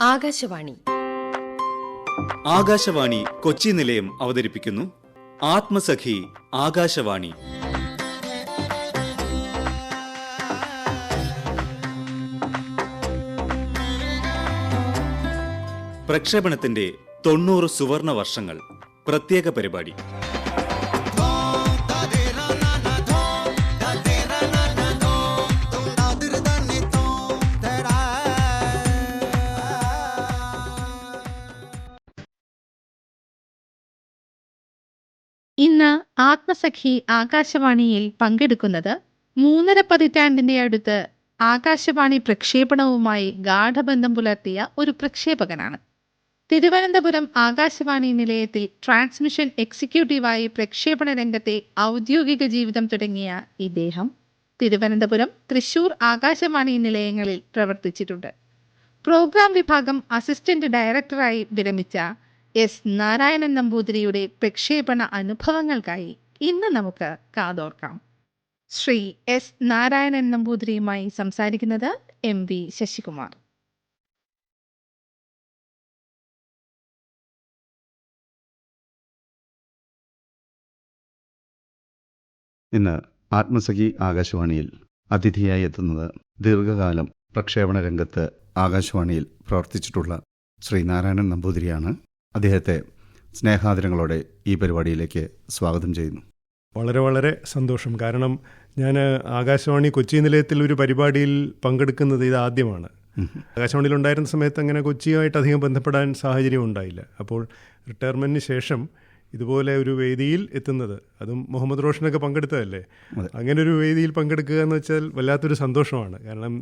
ആകാശവാണി ആകാശവാണി കൊച്ചി നിലയം അവതരിപ്പിക്കുന്നു ആത്മസഖി ആകാശവാണി. പ്രക്ഷേപണത്തിന്റെ 90 സുവർണ വർഷങ്ങൾ പ്രത്യേക പരിപാടി. ഇന്ന് ആത്മസഖി ആകാശവാണിയിൽ പങ്കെടുക്കുന്നത് 3.5 പതിറ്റാണ്ടിന്റെ അടുത്ത് ആകാശവാണി പ്രക്ഷേപണവുമായി ഗാഢബന്ധം പുലർത്തിയ ഒരു പ്രക്ഷേപകനാണ്. തിരുവനന്തപുരം ആകാശവാണി നിലയത്തിൽ ട്രാൻസ്മിഷൻ എക്സിക്യൂട്ടീവായി പ്രക്ഷേപണ രംഗത്തെ ഔദ്യോഗിക ജീവിതം തുടങ്ങിയ ഇദ്ദേഹം തിരുവനന്തപുരം, തൃശൂർ ആകാശവാണി നിലയങ്ങളിൽ പ്രവർത്തിച്ചിട്ടുണ്ട്. പ്രോഗ്രാം വിഭാഗം അസിസ്റ്റന്റ് ഡയറക്ടറായി വിരമിച്ച എസ് നാരായണൻ നമ്പൂതിരിയുടെ പ്രക്ഷേപണ അനുഭവങ്ങൾക്കായി ഇന്ന് നമുക്ക് കാതോർക്കാം. ശ്രീ എസ് നാരായണൻ നമ്പൂതിരിയുമായി സംസാരിക്കുന്നത് MV ശശികുമാർ. ഇന്ന് ആത്മസഖി ആകാശവാണിയിൽ അതിഥിയായി എത്തുന്നത് ദീർഘകാലം പ്രക്ഷേപണ രംഗത്ത് ആകാശവാണിയിൽ പ്രവർത്തിച്ചിട്ടുള്ള ശ്രീ നാരായണൻ നമ്പൂതിരിയാണ്. അദ്ദേഹത്തെ സ്നേഹാദരങ്ങളോടെ ഈ പരിപാടിയിലേക്ക് സ്വാഗതം ചെയ്യുന്നു. വളരെ വളരെ സന്തോഷം. കാരണം ഞാൻ ആകാശവാണി കൊച്ചി നിലയത്തിൽ ഒരു പരിപാടിയിൽ പങ്കെടുക്കുന്നത് ഇത് ആദ്യമാണ്. ആകാശവാണിയിലുണ്ടായിരുന്ന സമയത്ത് അങ്ങനെ കൊച്ചിയുമായിട്ട് അധികം ബന്ധപ്പെടാൻ സാഹചര്യം ഉണ്ടായില്ല. അപ്പോൾ റിട്ടയർമെൻറ്റിന് ശേഷം ഇതുപോലെ ഒരു വേദിയിൽ എത്തുന്നത്, അതും മുഹമ്മദ് റോഷനൊക്കെ പങ്കെടുത്തതല്ലേ, അങ്ങനെ ഒരു വേദിയിൽ പങ്കെടുക്കുക എന്ന് വെച്ചാൽ വല്ലാത്തൊരു സന്തോഷമാണ്. കാരണം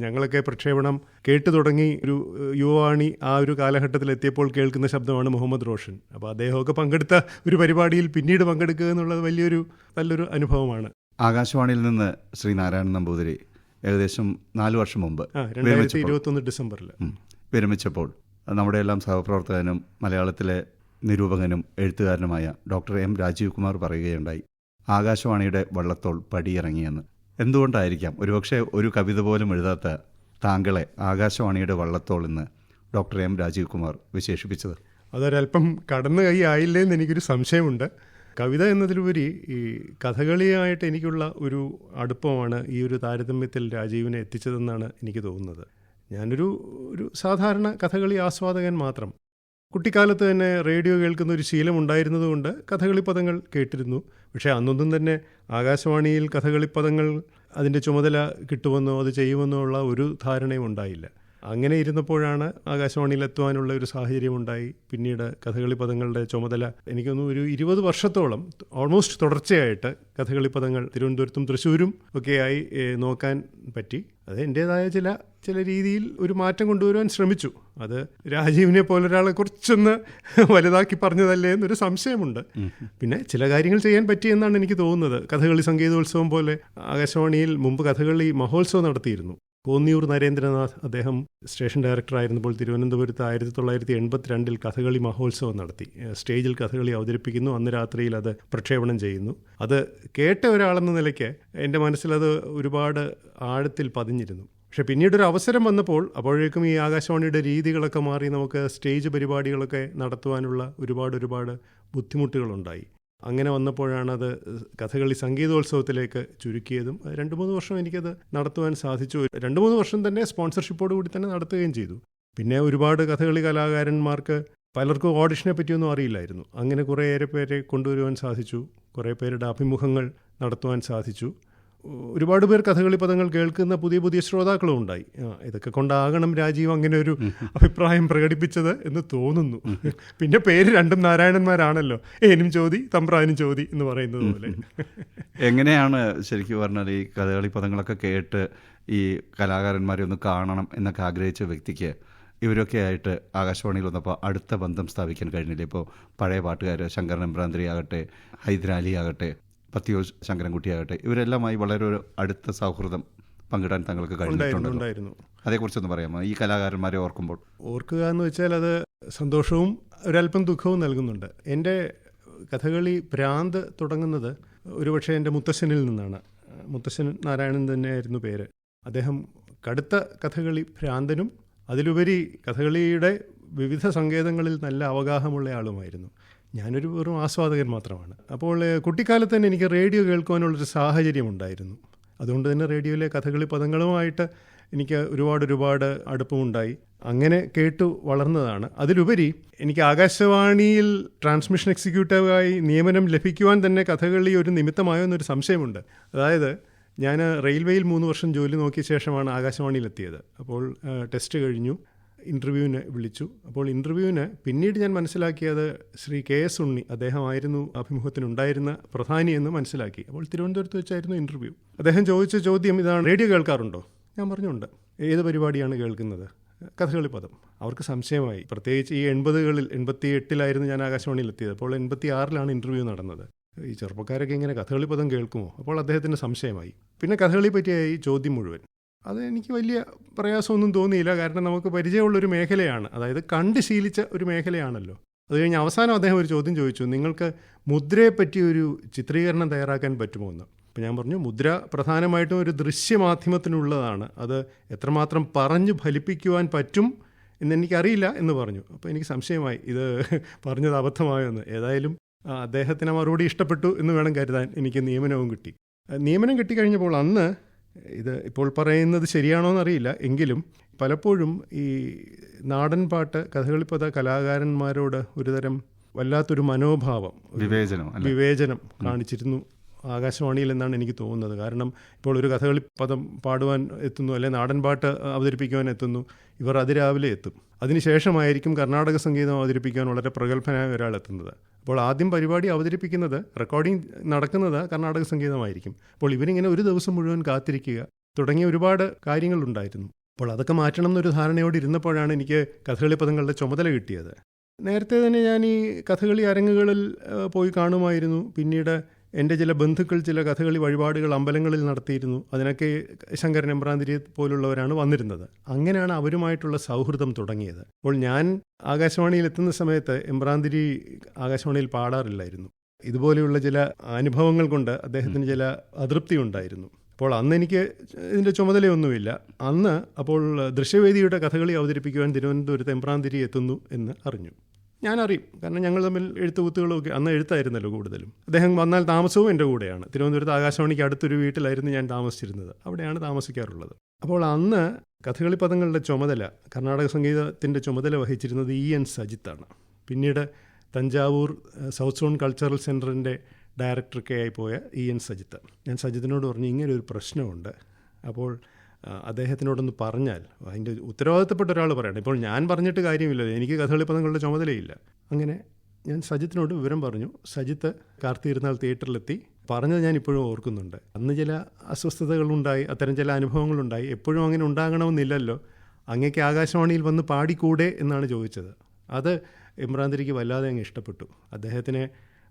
ഞങ്ങളൊക്കെ പ്രക്ഷേപണം കേട്ടു തുടങ്ങി ഒരു യുവവാണി ആ ഒരു കാലഘട്ടത്തിൽ എത്തിയപ്പോൾ കേൾക്കുന്ന ശബ്ദമാണ് മുഹമ്മദ് റോഷൻ. അപ്പോൾ അദ്ദേഹമൊക്കെ പങ്കെടുത്ത ഒരു പരിപാടിയിൽ പിന്നീട് പങ്കെടുക്കുക എന്നുള്ളത് നല്ലൊരു അനുഭവമാണ്. ആകാശവാണിയിൽ നിന്ന് ശ്രീ നാരായണൻ നമ്പൂതിരി ഏകദേശം 4 വർഷം മുമ്പ് 2021 ഡിസംബറിൽ വിരമിച്ചപ്പോൾ നമ്മുടെ എല്ലാം സഹപ്രവർത്തകനും മലയാളത്തിലെ നിരൂപകനും എഴുത്തുകാരനുമായ ഡോക്ടർ M രാജീവ് കുമാർ പറയുകയുണ്ടായി, ആകാശവാണിയുടെ വള്ളത്തോൾ പടിയിറങ്ങിയെന്ന്. എന്തുകൊണ്ടായിരിക്കാം ഒരുപക്ഷെ ഒരു കവിത പോലും എഴുതാത്ത താങ്കളെ ആകാശവാണിയുടെ വള്ളത്തോൾ എന്ന് ഡോക്ടർ M രാജീവ് കുമാർ വിശേഷിപ്പിച്ചത്? അതൊരല്പം കടന്നു കൈ ആയില്ലേന്ന് എനിക്കൊരു സംശയമുണ്ട്. കവിത എന്നതിലുപരി ഈ കഥകളിയായിട്ട് എനിക്കുള്ള ഒരു അടുപ്പമാണ് ഈ ഒരു താരതമ്യത്തിൽ രാജീവിനെ എത്തിച്ചതെന്നാണ് എനിക്ക് തോന്നുന്നത്. ഞാനൊരു സാധാരണ കഥകളി ആസ്വാദകൻ മാത്രം. കുട്ടിക്കാലത്ത് തന്നെ റേഡിയോ കേൾക്കുന്ന ഒരു ശീലം ഉണ്ടായിരുന്നതുകൊണ്ട് കഥകളി പദങ്ങൾ കേട്ടിരുന്നു. പക്ഷേ അന്നൊന്നും തന്നെ ആകാശവാണിയിൽ കഥകളി പദങ്ങൾ അതിൻ്റെ ചുമതല കിട്ടുമെന്നോ അത് ചെയ്യുമെന്നോ ഉള്ള ഒരു ധാരണയും ഉണ്ടായില്ല. അങ്ങനെ ഇരുന്നപ്പോഴാണ് ആകാശവാണിയിൽ എത്തുവാനുള്ള ഒരു സാഹചര്യം ഉണ്ടായി. പിന്നീട് കഥകളി പദങ്ങളുടെ ചുമതല എനിക്കൊന്ന് ഒരു 20 വർഷത്തോളം ഓൾമോസ്റ്റ് തുടർച്ചയായിട്ട് കഥകളി പദങ്ങൾ തിരുവനന്തപുരത്തും തൃശ്ശൂരും ഒക്കെയായി നോക്കാൻ പറ്റി. അത് എൻ്റേതായ ചില രീതിയിൽ ഒരു മാറ്റം കൊണ്ടുവരുവാൻ ശ്രമിച്ചു. അത് രാജീവിനെ പോലൊരാളെ കുറച്ചൊന്ന് വലുതാക്കി പറഞ്ഞതല്ലേ എന്നൊരു സംശയമുണ്ട്. പിന്നെ ചില കാര്യങ്ങൾ ചെയ്യാൻ പറ്റിയെന്നാണ് എനിക്ക് തോന്നുന്നത്. കഥകളി സംഗീതോത്സവം പോലെ ആകാശവാണിയിൽ മുമ്പ് കഥകളി മഹോത്സവം നടത്തിയിരുന്നു. കോന്നിയൂർ നരേന്ദ്രനാഥ് അദ്ദേഹം സ്റ്റേഷൻ ഡയറക്ടറായിരുന്നപ്പോൾ തിരുവനന്തപുരത്ത് 1982 കഥകളി മഹോത്സവം നടത്തി. സ്റ്റേജിൽ കഥകളി അവതരിപ്പിക്കുന്നു, അന്ന് രാത്രിയിൽ അത് പ്രക്ഷേപണം ചെയ്യുന്നു. അത് കേട്ട ഒരാളെന്ന നിലയ്ക്ക് എൻ്റെ മനസ്സിലത് ഒരുപാട് ആഴത്തിൽ പതിഞ്ഞിരുന്നു. പക്ഷെ പിന്നീടൊരു അവസരം വന്നപ്പോൾ അപ്പോഴേക്കും ഈ ആകാശവാണിയുടെ രീതികളൊക്കെ മാറി നമുക്ക് സ്റ്റേജ് പരിപാടികളൊക്കെ നടത്തുവാനുള്ള ഒരുപാട് ബുദ്ധിമുട്ടുകളുണ്ടായി. അങ്ങനെ വന്നപ്പോഴാണ് അത് കഥകളി സംഗീതോത്സവത്തിലേക്ക് ചുരുക്കിയതും. 2-3 വർഷം എനിക്കത് നടത്തുവാൻ സാധിച്ചു. 2-3 വർഷം തന്നെ സ്പോൺസർഷിപ്പോട് കൂടി തന്നെ നടത്തുകയും ചെയ്തു. പിന്നെ ഒരുപാട് കഥകളി കലാകാരന്മാർക്ക് പലർക്കും ഓഡിഷനെ പറ്റിയൊന്നും അറിയില്ലായിരുന്നു. അങ്ങനെ കുറേയേറെ പേരെ കൊണ്ടുവരുവാൻ സാധിച്ചു. കുറേ പേരുടെ അഭിമുഖങ്ങൾ നടത്തുവാൻ സാധിച്ചു. ഒരുപാട് പേർ കഥകളി പദങ്ങൾ കേൾക്കുന്ന പുതിയ ശ്രോതാക്കളും ഉണ്ടായി. ഇതൊക്കെ കൊണ്ടാകണം രാജീവ് അങ്ങനെ ഒരു അഭിപ്രായം പ്രകടിപ്പിച്ചത് എന്ന് തോന്നുന്നു. പിന്നെ പേര് രണ്ടും നാരായണന്മാരാണല്ലോ, ഏനും ചോദി തമ്പ്രാനും ചോദി എന്ന് പറയുന്നത് പോലെ. എങ്ങനെയാണ് ശരിക്കും പറഞ്ഞാൽ ഈ കഥകളി പദങ്ങളൊക്കെ കേട്ട് ഈ കലാകാരന്മാരെ ഒന്ന് കാണണം എന്നൊക്കെ ആഗ്രഹിച്ച വ്യക്തിക്ക് ഇവരൊക്കെ ആയിട്ട് ആകാശവാണിയിൽ വന്നപ്പോൾ അടുത്ത ബന്ധം സ്ഥാപിക്കാൻ കഴിഞ്ഞില്ല? ഇപ്പോൾ പഴയ പാട്ടുകാർ ശങ്കരൻ എമ്പ്രാന്തിരി ആകട്ടെ, ഹൈദരാലി ആകട്ടെ, പത്തിയോ ശങ്കരൻകുട്ടിയാകട്ടെ, ഇവരെല്ലാമായി വളരെ ഒരു അടുത്ത സൗഹൃദം പങ്കിടാൻ താങ്കൾക്ക് കഴിഞ്ഞിട്ടുണ്ടായിരുന്നു. അതേക്കുറിച്ചൊന്ന് പറയാമോ? ഈ കലാകാരന്മാരെ ഓർക്കുക എന്ന് വെച്ചാൽ അത് സന്തോഷവും ഒരല്പം ദുഃഖവും നൽകുന്നുണ്ട്. എൻ്റെ കഥകളി ഭ്രാന്ത് തുടങ്ങുന്നത് ഒരുപക്ഷെ എൻ്റെ മുത്തശ്ശനിൽ നിന്നാണ്. മുത്തശ്ശൻ നാരായണൻ തന്നെയായിരുന്നു പേര്. അദ്ദേഹം കടുത്ത കഥകളി ഭ്രാന്തനും അതിലുപരി കഥകളിയുടെ വിവിധ സങ്കേതങ്ങളിൽ നല്ല അവഗാഹമുള്ള ആളുമായിരുന്നു. ഞാനൊരു വെറും ആസ്വാദകൻ മാത്രമാണ്. അപ്പോൾ കുട്ടിക്കാലത്ത് തന്നെ എനിക്ക് റേഡിയോ കേൾക്കുവാനുള്ളൊരു സാഹചര്യം ഉണ്ടായിരുന്നു. അതുകൊണ്ട് തന്നെ റേഡിയോയിലെ കഥകളി പദങ്ങളുമായിട്ട് എനിക്ക് ഒരുപാട് അടുപ്പമുണ്ടായി. അങ്ങനെ കേട്ടു വളർന്നതാണ്. അതിലുപരി എനിക്ക് ആകാശവാണിയിൽ ട്രാൻസ്മിഷൻ എക്സിക്യൂട്ടീവായി നിയമനം ലഭിക്കുവാൻ തന്നെ കഥകളി ഒരു നിമിത്തമായോ എന്നൊരു സംശയമുണ്ട്. അതായത് ഞാൻ റെയിൽവേയിൽ 3 വർഷം ജോലി നോക്കിയ ശേഷമാണ് ആകാശവാണിയിലെത്തിയത്. അപ്പോൾ ടെസ്റ്റ് കഴിഞ്ഞു, ഇൻ്റർവ്യൂവിന് വിളിച്ചു. അപ്പോൾ ഇൻ്റർവ്യൂവിന് പിന്നീട് ഞാൻ മനസ്സിലാക്കിയത് ശ്രീ KS ഉണ്ണി അദ്ദേഹമായിരുന്നു അഭിമുഖത്തിനുണ്ടായിരുന്ന പ്രധാനി എന്ന് മനസ്സിലാക്കി. അപ്പോൾ തിരുവനന്തപുരത്ത് വെച്ചായിരുന്നു ഇൻ്റർവ്യൂ. അദ്ദേഹം ചോദിച്ച ചോദ്യം ഇതാണ്: റേഡിയോ കേൾക്കാറുണ്ടോ? ഞാൻ പറഞ്ഞുണ്ട്. ഏത് പരിപാടിയാണ് കേൾക്കുന്നത്? കഥകളി പദം. അവർക്ക് സംശയമായി. പ്രത്യേകിച്ച് ഈ 80കളിൽ 88-ലായിരുന്നു ഞാൻ ആകാശവാണിയിലെത്തിയത്. അപ്പോൾ 86-ലാണ് ഇൻ്റർവ്യൂ നടന്നത്. ഈ ചെറുപ്പക്കാരൊക്കെ ഇങ്ങനെ കഥകളി പദം കേൾക്കുമോ? അപ്പോൾ അദ്ദേഹത്തിന് സംശയമായി. പിന്നെ കഥകളി പറ്റിയായി ചോദ്യം മുഴുവൻ. അത് എനിക്ക് വലിയ പ്രയാസമൊന്നും തോന്നിയില്ല. കാരണം നമുക്ക് പരിചയമുള്ളൊരു മേഖലയാണ്, അതായത് കണ്ട് ശീലിച്ച ഒരു മേഖലയാണല്ലോ. അത് കഴിഞ്ഞ് അവസാനം അദ്ദേഹം ഒരു ചോദ്യം ചോദിച്ചു: നിങ്ങൾക്ക് മുദ്രയെപ്പറ്റി ഒരു ചിത്രീകരണം തയ്യാറാക്കാൻ പറ്റുമോ എന്ന്. അപ്പോൾ ഞാൻ പറഞ്ഞു, മുദ്ര പ്രധാനമായിട്ടും ഒരു ദൃശ്യമാധ്യമത്തിനുള്ളതാണ്. അത് എത്രമാത്രം പറഞ്ഞു ഫലിപ്പിക്കുവാൻ പറ്റും എന്നെനിക്കറിയില്ല എന്ന് പറഞ്ഞു. അപ്പോൾ എനിക്ക് സംശയമായി, ഇത് പറഞ്ഞത് അബദ്ധമായോ എന്ന്. ഏതായാലും അദ്ദേഹത്തിന് മറുപടി ഇഷ്ടപ്പെട്ടു എന്ന് വേണം കരുതാൻ. എനിക്ക് നിയമനവും കിട്ടി. നിയമനം കിട്ടിക്കഴിഞ്ഞപ്പോൾ അന്ന്, ഇത് ഇപ്പോൾ പറയുന്നത് ശരിയാണോ എന്നറിയില്ല, എങ്കിലും പലപ്പോഴും ഈ നാടൻ പാട്ട് കഥകളിപ്പദ കലാകാരന്മാരോട് ഒരുതരം വല്ലാത്തൊരു മനോഭാവം, വിവേചനം കാണിച്ചിരുന്നു ആകാശവാണിയിൽ എന്നാണ് എനിക്ക് തോന്നുന്നത്. കാരണം ഇപ്പോൾ ഒരു കഥകളി പദം പാടുവാൻ എത്തുന്നു, അല്ലെ നാടൻ പാട്ട് അവതരിപ്പിക്കുവാൻ എത്തുന്നു, ഇവർ അതിരാവിലെ എത്തും. അതിനുശേഷമായിരിക്കും കർണാടക സംഗീതം അവതരിപ്പിക്കാൻ വളരെ പ്രഗത്ഭനായ ഒരാൾ എത്തുന്നത്. അപ്പോൾ ആദ്യം പരിപാടി അവതരിപ്പിക്കുന്നത്, റെക്കോർഡിംഗ് നടക്കുന്നത് കർണാടക സംഗീതമായിരിക്കും. അപ്പോൾ ഇവരിങ്ങനെ ഒരു ദിവസം മുഴുവൻ കാത്തിരിക്കുക തുടങ്ങിയ ഒരുപാട് കാര്യങ്ങളുണ്ടായിരുന്നു. അപ്പോൾ അതൊക്കെ മാറ്റണം എന്നൊരു ധാരണയോട് ഇരുന്നപ്പോഴാണ് എനിക്ക് കഥകളി പദങ്ങളുടെ ചുമതല കിട്ടിയത്. നേരത്തെ തന്നെ ഞാൻ ഈ കഥകളി അരങ്ങുകളിൽ പോയി കാണുമായിരുന്നു. പിന്നീട് എൻ്റെ ചില ബന്ധുക്കൾ ചില കഥകളി വഴിപാടുകൾ അമ്പലങ്ങളിൽ നടത്തിയിരുന്നു. അതിനൊക്കെ ശങ്കരൻ എമ്പ്രാന്തിരി പോലുള്ളവരാണ് വന്നിരുന്നത്. അങ്ങനെയാണ് അവരുമായിട്ടുള്ള സൗഹൃദം തുടങ്ങിയത്. അപ്പോൾ ഞാൻ ആകാശവാണിയിൽ എത്തുന്ന സമയത്ത് എമ്പ്രാന്തിരി ആകാശവാണിയിൽ പാടാറില്ലായിരുന്നു. ഇതുപോലെയുള്ള ചില അനുഭവങ്ങൾ കൊണ്ട് അദ്ദേഹത്തിന് ചില അതൃപ്തി ഉണ്ടായിരുന്നു. അപ്പോൾ അന്ന് എനിക്ക് ഇതിൻ്റെ ചുമതലയൊന്നുമില്ല. അന്ന് അപ്പോൾ ദൃശ്യവേദിയുടെ കഥകളി അവതരിപ്പിക്കുവാൻ തിരുവനന്തപുരത്ത് എമ്പ്രാന്തിരി എത്തുന്നു എന്ന് അറിഞ്ഞു. ഞാനറിയും, കാരണം ഞങ്ങൾ തമ്മിൽ എഴുത്തുകുത്തുകളൊക്കെ, അന്ന് എഴുത്തായിരുന്നല്ലോ കൂടുതലും. അദ്ദേഹം വന്നാൽ താമസവും എൻ്റെ കൂടെയാണ്. തിരുവനന്തപുരത്ത് ആകാശവാണിക്ക് അടുത്തൊരു വീട്ടിലായിരുന്നു ഞാൻ താമസിച്ചിരുന്നത്. അവിടെയാണ് താമസിക്കാറുള്ളത്. അപ്പോൾ അന്ന് കഥകളി പദങ്ങളുടെ ചുമതല, കർണാടക സംഗീതത്തിൻ്റെ ചുമതല വഹിച്ചിരുന്നത് EN സജിത്താണ്. പിന്നീട് തഞ്ചാവൂർ സൗത്ത് സോൺ കൾച്ചറൽ സെൻറ്ററിൻ്റെ ഡയറക്ടറൊക്കെ ആയി പോയ EN സജിത്ത്. ഞാൻ സജിത്തിനോട് പറഞ്ഞു, ഇങ്ങനെ ഒരു പ്രശ്നമുണ്ട്, അപ്പോൾ അദ്ദേഹത്തിനോടൊന്ന് പറഞ്ഞാൽ, അതിൻ്റെ ഉത്തരവാദിത്തപ്പെട്ട ഒരാൾ പറയണം. ഇപ്പോൾ ഞാൻ പറഞ്ഞിട്ട് കാര്യമില്ല, എനിക്ക് കഥകളി പദങ്ങളുടെ ചുമതലയില്ല. അങ്ങനെ ഞാൻ സജിത്തിനോട് വിവരം പറഞ്ഞു. സജിത്ത് കാർത്തിയിരുന്നാൾ തിയേറ്ററിലെത്തി. പറഞ്ഞത് ഞാൻ ഇപ്പോഴും ഓർക്കുന്നുണ്ട്. അന്ന് ചില അസ്വസ്ഥതകളുണ്ടായി, അത്തരം ചില അനുഭവങ്ങളുണ്ടായി. എപ്പോഴും അങ്ങനെ ഉണ്ടാകണമെന്നില്ലല്ലോ, അങ്ങേക്ക് ആകാശവാണിയിൽ വന്ന് പാടിക്കൂടെ എന്നാണ് ചോദിച്ചത്. അത് എമ്പ്രാന്തിരിക്ക് വല്ലാതെ അങ്ങ് ഇഷ്ടപ്പെട്ടു.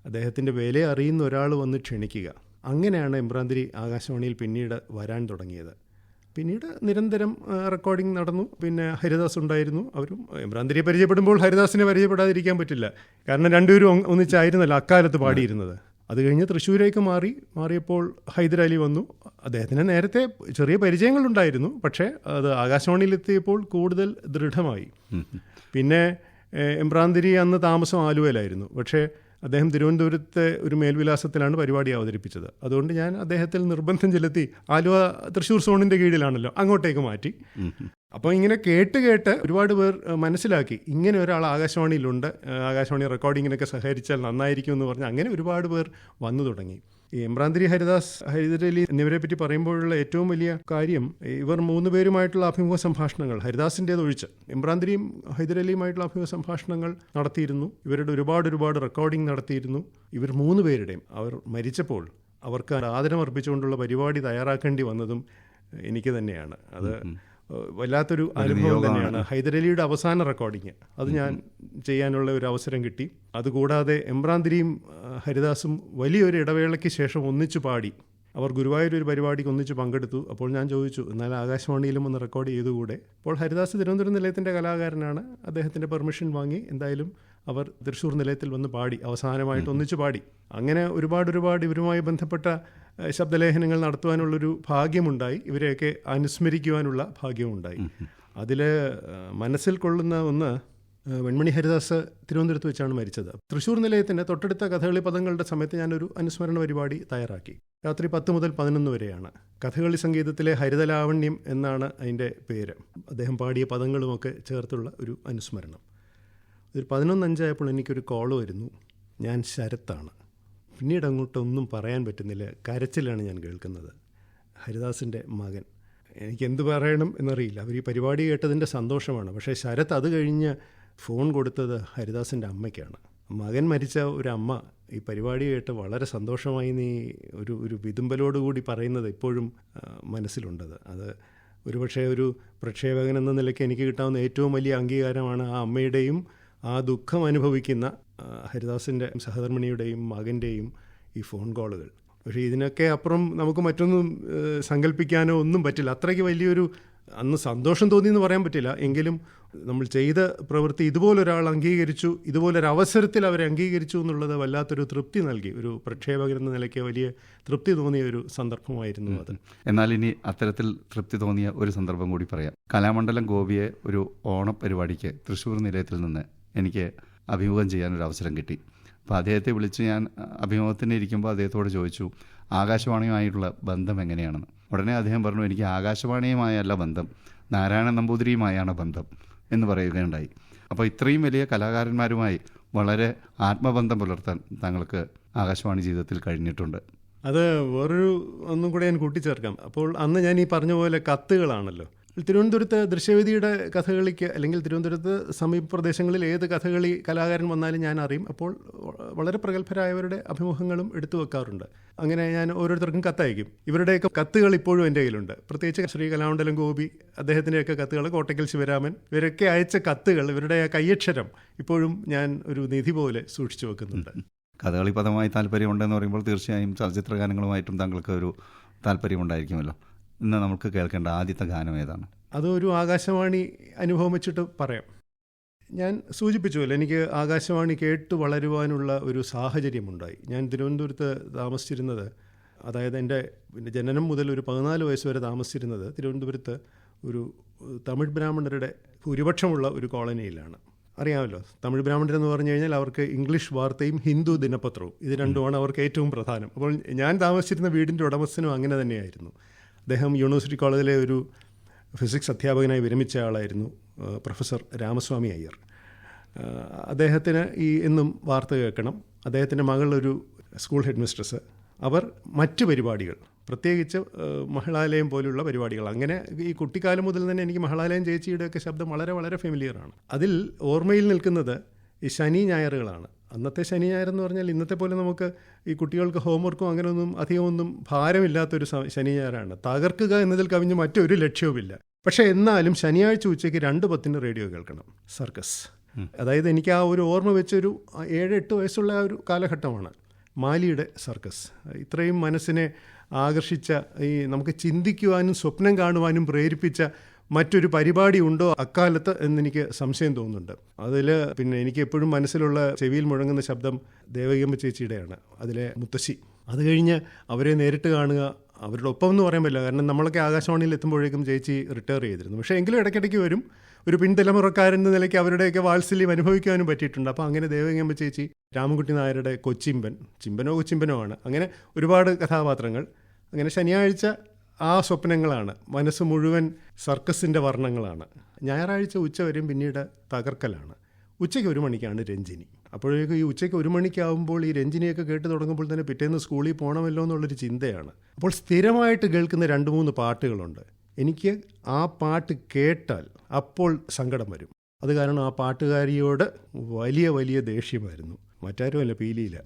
അദ്ദേഹത്തിൻ്റെ വില അറിയുന്ന ഒരാൾ വന്ന് ക്ഷണിക്കുക. അങ്ങനെയാണ് എമ്പ്രാന്തിരി ആകാശവാണിയിൽ പിന്നീട് വരാൻ തുടങ്ങിയത്. പിന്നീട് നിരന്തരം റെക്കോർഡിംഗ് നടന്നു. പിന്നെ ഹരിദാസ് ഉണ്ടായിരുന്നു. അവരും എമ്പ്രാന്തിരിയെ പരിചയപ്പെടുമ്പോൾ ഹരിദാസിനെ പരിചയപ്പെടാതിരിക്കാൻ പറ്റില്ല. കാരണം രണ്ടുപേരും ഒന്നിച്ചായിരുന്നല്ലോ അക്കാലത്ത് പാടിയിരുന്നത്. അത് കഴിഞ്ഞ് തൃശ്ശൂരേക്ക് മാറിയപ്പോൾ ഹൈദരാലി വന്നു. അദ്ദേഹത്തിന് നേരത്തെ ചെറിയ പരിചയങ്ങളുണ്ടായിരുന്നു, പക്ഷേ അത് ആകാശവാണിയിലെത്തിയപ്പോൾ കൂടുതൽ ദൃഢമായി. പിന്നെ എമ്പ്രാന്തിരി അന്ന് താമസം ആലുവയിലായിരുന്നു. പക്ഷേ അദ്ദേഹം തിരുവനന്തപുരത്തെ ഒരു മേൽവിലാസത്തിലാണ് പരിപാടി അവതരിപ്പിച്ചത്. അതുകൊണ്ട് ഞാൻ അദ്ദേഹത്തിൽ നിർബന്ധം ചെലുത്തി, ആലുവ തൃശ്ശൂർ സോണിൻ്റെ കീഴിലാണല്ലോ, അങ്ങോട്ടേക്ക് മാറ്റി. അപ്പോൾ ഇങ്ങനെ കേട്ട് ഒരുപാട് പേർ മനസ്സിലാക്കി, ഇങ്ങനെ ഒരാൾ ആകാശവാണിയിലുണ്ട്, ആകാശവാണി റെക്കോർഡിങ്ങിനൊക്കെ സഹകരിച്ചാൽ നന്നായിരിക്കും എന്ന് പറഞ്ഞ് അങ്ങനെ ഒരുപാട് പേർ വന്നു തുടങ്ങി. ഈ എമ്പ്രാന്തിരി, ഹരിദാസ്, ഹൈദരലി എന്നിവരെ പറ്റി പറയുമ്പോഴുള്ള ഏറ്റവും വലിയ കാര്യം, ഇവർ 3 പേരുമായിട്ടുള്ള അഭിമുഖ സംഭാഷണങ്ങൾ, ഹരിദാസിൻ്റേതൊഴിച്ച് എമ്പ്രാന്തിരിയും ഹൈദരലിയുമായിട്ടുള്ള അഭിമുഖ സംഭാഷണങ്ങൾ നടത്തിയിരുന്നു. ഇവരുടെ ഒരുപാട് റെക്കോർഡിംഗ് നടത്തിയിരുന്നു. ഇവർ 3 പേരുടെയും, അവർ മരിച്ചപ്പോൾ അവർക്ക് ആദരമർപ്പിച്ചുകൊണ്ടുള്ള പരിപാടി തയ്യാറാക്കേണ്ടി വന്നതും എനിക്ക് തന്നെയാണ്. അത് വല്ലാത്തൊരു അനുഭവം തന്നെയാണ്. ഹൈദരലിയുടെ അവസാന റെക്കോർഡിങ് അത് ഞാൻ ചെയ്യാനുള്ള ഒരു അവസരം കിട്ടി. അതുകൂടാതെ എമ്പ്രാന്തിരിയും ഹരിദാസും വലിയൊരു ഇടവേളയ്ക്ക് ശേഷം ഒന്നിച്ചു പാടി. അവർ ഗുരുവായൂർ ഒരു പരിപാടിക്ക് ഒന്നിച്ച് പങ്കെടുത്തു. അപ്പോൾ ഞാൻ ചോദിച്ചു, എന്നാൽ ആകാശവാണിയിലും ഒന്ന് റെക്കോർഡ് ചെയ്തുകൂടെ? അപ്പോൾ ഹരിദാസ് തിരുവനന്തപുരം നിലയത്തിൻ്റെ കലാകാരനാണ്. അദ്ദേഹത്തിൻ്റെ പെർമിഷൻ വാങ്ങി എന്തായാലും അവർ തൃശ്ശൂർ നിലയത്തിൽ വന്ന് പാടി, അവസാനമായിട്ട് ഒന്നിച്ച് പാടി. അങ്ങനെ ഒരുപാട് ഇവരുമായി ബന്ധപ്പെട്ട ശബ്ദലേഖനങ്ങൾ നടത്തുവാനുള്ളൊരു ഭാഗ്യമുണ്ടായി. ഇവരെയൊക്കെ അനുസ്മരിക്കുവാനുള്ള ഭാഗ്യമുണ്ടായി. അതിൽ മനസ്സിൽ കൊള്ളുന്ന ഒന്ന്, വെൺമണി ഹരിദാസ് തിരുവനന്തപുരത്ത് വെച്ചാണ് മരിച്ചത്. തൃശ്ശൂർ നിലയത്തിൻ്റെ തൊട്ടടുത്ത കഥകളി പദങ്ങളുടെ സമയത്ത് ഞാനൊരു അനുസ്മരണ പരിപാടി തയ്യാറാക്കി. രാത്രി 10 മുതൽ 11 വരെയാണ്. കഥകളി സംഗീതത്തിലെ ഹരിതലാവണ്യം എന്നാണ് അതിൻ്റെ പേര്. അദ്ദേഹം പാടിയ പദങ്ങളുമൊക്കെ ചേർത്തുള്ള ഒരു അനുസ്മരണം. ഒരു 11:05 എനിക്കൊരു കോള് വരുന്നു. ഞാൻ ശരത്താണ്. പിന്നീട് അങ്ങോട്ടൊന്നും പറയാൻ പറ്റുന്നില്ല. കരച്ചിലാണ് ഞാൻ കേൾക്കുന്നത്. ഹരിദാസിൻ്റെ മകൻ. എനിക്ക് എന്ത് പറയണം എന്നറിയില്ല. അവർ ഈ പരിപാടി കേട്ടതിൻ്റെ സന്തോഷമാണ്. പക്ഷേ ശരത്ത് അത് കഴിഞ്ഞ് ഫോൺ കൊടുത്തത് ഹരിദാസിൻ്റെ അമ്മയ്ക്കാണ്. മകൻ മരിച്ച ഒരു അമ്മ ഈ പരിപാടി കേട്ട് വളരെ സന്തോഷമായി നീ ഒരു വിതുമ്പലോടുകൂടി പറയുന്നത് ഇപ്പോഴും മനസ്സിലുണ്ടത്. അത് ഒരുപക്ഷെ ഒരു പ്രക്ഷേപകൻ എന്ന നിലയ്ക്ക് എനിക്ക് കിട്ടാവുന്ന ഏറ്റവും വലിയ അംഗീകാരമാണ് ആ അമ്മയുടെയും ആ ദുഃഖം അനുഭവിക്കുന്ന ഹരിദാസിൻ്റെ സഹധർമ്മിണിയുടെയും മകൻ്റെയും ഈ ഫോൺ കോളുകൾ. പക്ഷേ ഇതിനൊക്കെ അപ്പുറം നമുക്ക് മറ്റൊന്നും സങ്കല്പിക്കാനോ ഒന്നും പറ്റില്ല. അത്രയ്ക്ക് വലിയൊരു അന്ന് സന്തോഷം തോന്നിയെന്ന് പറയാൻ പറ്റില്ല. എങ്കിലും നമ്മൾ ചെയ്ത പ്രവൃത്തി ഇതുപോലൊരാൾ അംഗീകരിച്ചു, ഇതുപോലൊരു അവസരത്തിൽ അവരെ അംഗീകരിച്ചു എന്നുള്ളത് വല്ലാത്തൊരു തൃപ്തി നൽകി. ഒരു പ്രക്ഷേപകൻ എന്ന നിലയ്ക്ക് വലിയ തൃപ്തി തോന്നിയ ഒരു സന്ദർഭമായിരുന്നു അത്. എന്നാൽ ഇനി അത്തരത്തിൽ തൃപ്തി തോന്നിയ ഒരു സന്ദർഭം കൂടി പറയാം. കലാമണ്ഡലം ഗോപിയെ ഒരു ഓണപ്പരിപാടിക്ക് തൃശ്ശൂർ നിലയത്തിൽ നിന്ന് എനിക്ക് അഭിമുഖം ചെയ്യാനൊരു അവസരം കിട്ടി. അപ്പോൾ അദ്ദേഹത്തെ വിളിച്ച് ഞാൻ അഭിമുഖത്തിന് ഇരിക്കുമ്പോൾ അദ്ദേഹത്തോട് ചോദിച്ചു ആകാശവാണിയുമായിട്ടുള്ള ബന്ധം എങ്ങനെയാണെന്ന്. ഉടനെ അദ്ദേഹം പറഞ്ഞു, എനിക്ക് ആകാശവാണിയുമായല്ല ബന്ധം, നാരായണ നമ്പൂതിരിയുമായാണ് ബന്ധം എന്ന് പറയുകയുണ്ടായി. അപ്പോൾ ഇത്രയും വലിയ കലാകാരന്മാരുമായി വളരെ ആത്മബന്ധം പുലർത്താൻ താങ്കൾക്ക് ആകാശവാണി ജീവിതത്തിൽ കഴിഞ്ഞിട്ടുണ്ട്. അത് വേറൊരു ഒന്നും കൂടെ ഞാൻ കൂട്ടിച്ചേർക്കാം. അപ്പോൾ അന്ന് ഞാൻ ഈ പറഞ്ഞ പോലെ കത്തുകളാണല്ലോ. തിരുവനന്തപുരത്ത് ദൃശ്യവേദിയുടെ കഥകളിക്ക്, അല്ലെങ്കിൽ തിരുവനന്തപുരത്ത് സമീപ പ്രദേശങ്ങളിൽ ഏത് കഥകളി കലാകാരൻ വന്നാലും ഞാൻ അറിയും. അപ്പോൾ വളരെ പ്രഗത്ഭരായവരുടെ അഭിമുഖങ്ങളും എടുത്തു വെക്കാറുണ്ട്. അങ്ങനെ ഞാൻ ഓരോരുത്തർക്കും കത്തയക്കും. ഇവരുടെയൊക്കെ കത്തുകൾ ഇപ്പോഴും എൻ്റെ കയ്യിലുണ്ട്. പ്രത്യേകിച്ച് ശ്രീ കലാമണ്ഡലം ഗോപി, അദ്ദേഹത്തിൻ്റെയൊക്കെ കത്തുകൾ, കോട്ടയ്ക്കൽ ശിവരാമൻ, ഇവരൊക്കെ അയച്ച കത്തുകൾ, ഇവരുടെ കയ്യക്ഷരം ഇപ്പോഴും ഞാൻ ഒരു നിധി പോലെ സൂക്ഷിച്ചു വെക്കുന്നുണ്ട്. കഥകളി പദമായി താല്പര്യമുണ്ടെന്ന് പറയുമ്പോൾ തീർച്ചയായും ചലച്ചിത്ര ഗാനങ്ങളുമായിട്ടും താങ്കൾക്ക് ഒരു താല്പര്യമുണ്ടായിരിക്കുമല്ലോ. ഇന്ന് നമുക്ക് കേൾക്കേണ്ട ആദ്യത്തെ ഗാനം ഏതാണ്? അതൊരു ആകാശവാണി അനുഭവം വെച്ചിട്ട് പറയാം. ഞാൻ സൂചിപ്പിച്ചുവല്ലോ, എനിക്ക് ആകാശവാണി കേട്ട് വളരുവാനുള്ള ഒരു സാഹചര്യമുണ്ടായി. ഞാൻ തിരുവനന്തപുരത്ത് താമസിച്ചിരുന്നത്, അതായത് എൻ്റെ ജനനം മുതൽ ഒരു 14 വയസ്സ് വരെ താമസിച്ചിരുന്നത് തിരുവനന്തപുരത്ത് ഒരു തമിഴ് ബ്രാഹ്മണരുടെ ഭൂരിപക്ഷമുള്ള ഒരു കോളനിയിലാണ്. അറിയാമല്ലോ, തമിഴ് ബ്രാഹ്മണരെന്ന് പറഞ്ഞു കഴിഞ്ഞാൽ അവർക്ക് ഇംഗ്ലീഷ് വാർത്തയും ഹിന്ദു ദിനപത്രവും, ഇത് രണ്ടുമാണ് അവർക്ക് ഏറ്റവും പ്രധാനം. അപ്പോൾ ഞാൻ താമസിച്ചിരുന്ന വീടിൻ്റെ ഉടമസ്ഥനും അങ്ങനെ തന്നെയായിരുന്നു. അദ്ദേഹം യൂണിവേഴ്സിറ്റി കോളേജിലെ ഒരു ഫിസിക്സ് അധ്യാപകനായി വിരമിച്ച ആളായിരുന്നു, പ്രൊഫസർ രാമസ്വാമി അയ്യർ. അദ്ദേഹത്തിന് എന്നും വാർത്ത കേൾക്കണം. അദ്ദേഹത്തിൻ്റെ മകളൊരു സ്കൂൾ ഹെഡ് മിസ്ട്രസ്. അവർ മറ്റ് പരിപാടികൾ, പ്രത്യേകിച്ച് മഹിളാലയം പോലുള്ള പരിപാടികൾ, അങ്ങനെ ഈ കുട്ടിക്കാലം മുതൽ തന്നെ എനിക്ക് മഹിളാലയം ചേച്ചിയുടെയൊക്കെ ശബ്ദം വളരെ വളരെ ഫെമിലിയറാണ്. അതിൽ ഓർമ്മയിൽ നിൽക്കുന്നത് ഈ ശനി ഞായറുകളാണ്. അന്നത്തെ ശനി ഞായർ എന്ന് പറഞ്ഞാൽ ഇന്നത്തെ പോലെ നമുക്ക് ഈ കുട്ടികൾക്ക് ഹോംവർക്കും അങ്ങനെയൊന്നും അധികമൊന്നും ഭാരമില്ലാത്തൊരു ശനി ഞായറാണ്. തകർക്കുക എന്നതിൽ കവിഞ്ഞ് മറ്റൊരു ലക്ഷ്യവുമില്ല. പക്ഷേ എന്നാലും ശനിയാഴ്ച ഉച്ചയ്ക്ക് 2:10 റേഡിയോ കേൾക്കണം, സർക്കസ്. അതായത് എനിക്ക് ആ ഒരു ഓർമ്മ വെച്ചൊരു 7-8 വയസ്സുള്ള ആ ഒരു കാലഘട്ടമാണ് മാലിയുടെ സർക്കസ്. ഇത്രയും മനസ്സിനെ ആകർഷിച്ച, നമുക്ക് ചിന്തിക്കുവാനും സ്വപ്നം കാണുവാനും പ്രേരിപ്പിച്ച മറ്റൊരു പരിപാടി ഉണ്ടോ അക്കാലത്ത് എന്നെനിക്ക് സംശയം തോന്നുന്നുണ്ട്. അതിൽ പിന്നെ എനിക്ക് എപ്പോഴും മനസ്സിലുള്ള ചെവിയിൽ മുഴങ്ങുന്ന ശബ്ദം ദേവകിയമ്മ ചേച്ചിയുടെയാണ്, അതിലെ മുത്തശ്ശി. അത് കഴിഞ്ഞ് അവരെ നേരിട്ട് കാണുക, അവരുടെ ഒപ്പം എന്ന് പറയാൻ പറ്റില്ല, കാരണം നമ്മളൊക്കെ ആകാശവാണിയിൽ എത്തുമ്പോഴേക്കും ചേച്ചി റിട്ടയർ ചെയ്തിരുന്നു. പക്ഷേ എങ്കിലും ഇടയ്ക്കിടയ്ക്ക് വരും. ഒരു പിൻതലമുറക്കാരൻ എന്ന നിലയ്ക്ക് അവരുടെയൊക്കെ വാത്സല്യം അനുഭവിക്കാനും പറ്റിയിട്ടുണ്ട്. അപ്പോൾ അങ്ങനെ ദേവകിയമ്മ ചേച്ചി, രാമൻകുട്ടി നായരുടെ കൊച്ചിമ്പൻ, ചിമ്പനോ കൊച്ചിമ്പനോ ആണ്, അങ്ങനെ ഒരുപാട് കഥാപാത്രങ്ങൾ. അങ്ങനെ ശനിയാഴ്ച ആ സ്വപ്നങ്ങളാണ്, മനസ്സ് മുഴുവൻ സർക്കസിൻ്റെ വർണ്ണങ്ങളാണ്. ഞായറാഴ്ച ഉച്ചവരെയും പിന്നീട് തകർക്കലാണ്. ഉച്ചയ്ക്ക് 1 മണിക്കാണ് രഞ്ജിനി. അപ്പോഴേക്കും ഈ ഉച്ചയ്ക്ക് 1 മണിക്കാവുമ്പോൾ ഈ രഞ്ജിനിയൊക്കെ കേട്ട് തുടങ്ങുമ്പോൾ തന്നെ പിറ്റേന്ന് സ്കൂളിൽ പോകണമല്ലോ എന്നുള്ളൊരു ചിന്തയാണ്. അപ്പോൾ സ്ഥിരമായിട്ട് കേൾക്കുന്ന 2-3 പാട്ടുകളുണ്ട്. എനിക്ക് ആ പാട്ട് കേട്ടാൽ അപ്പോൾ സങ്കടം വരും. അത് കാരണം ആ പാട്ടുകാരിയോട് വലിയ വലിയ ദേഷ്യമായിരുന്നു. മറ്റാരുമല്ല, പീലിയില.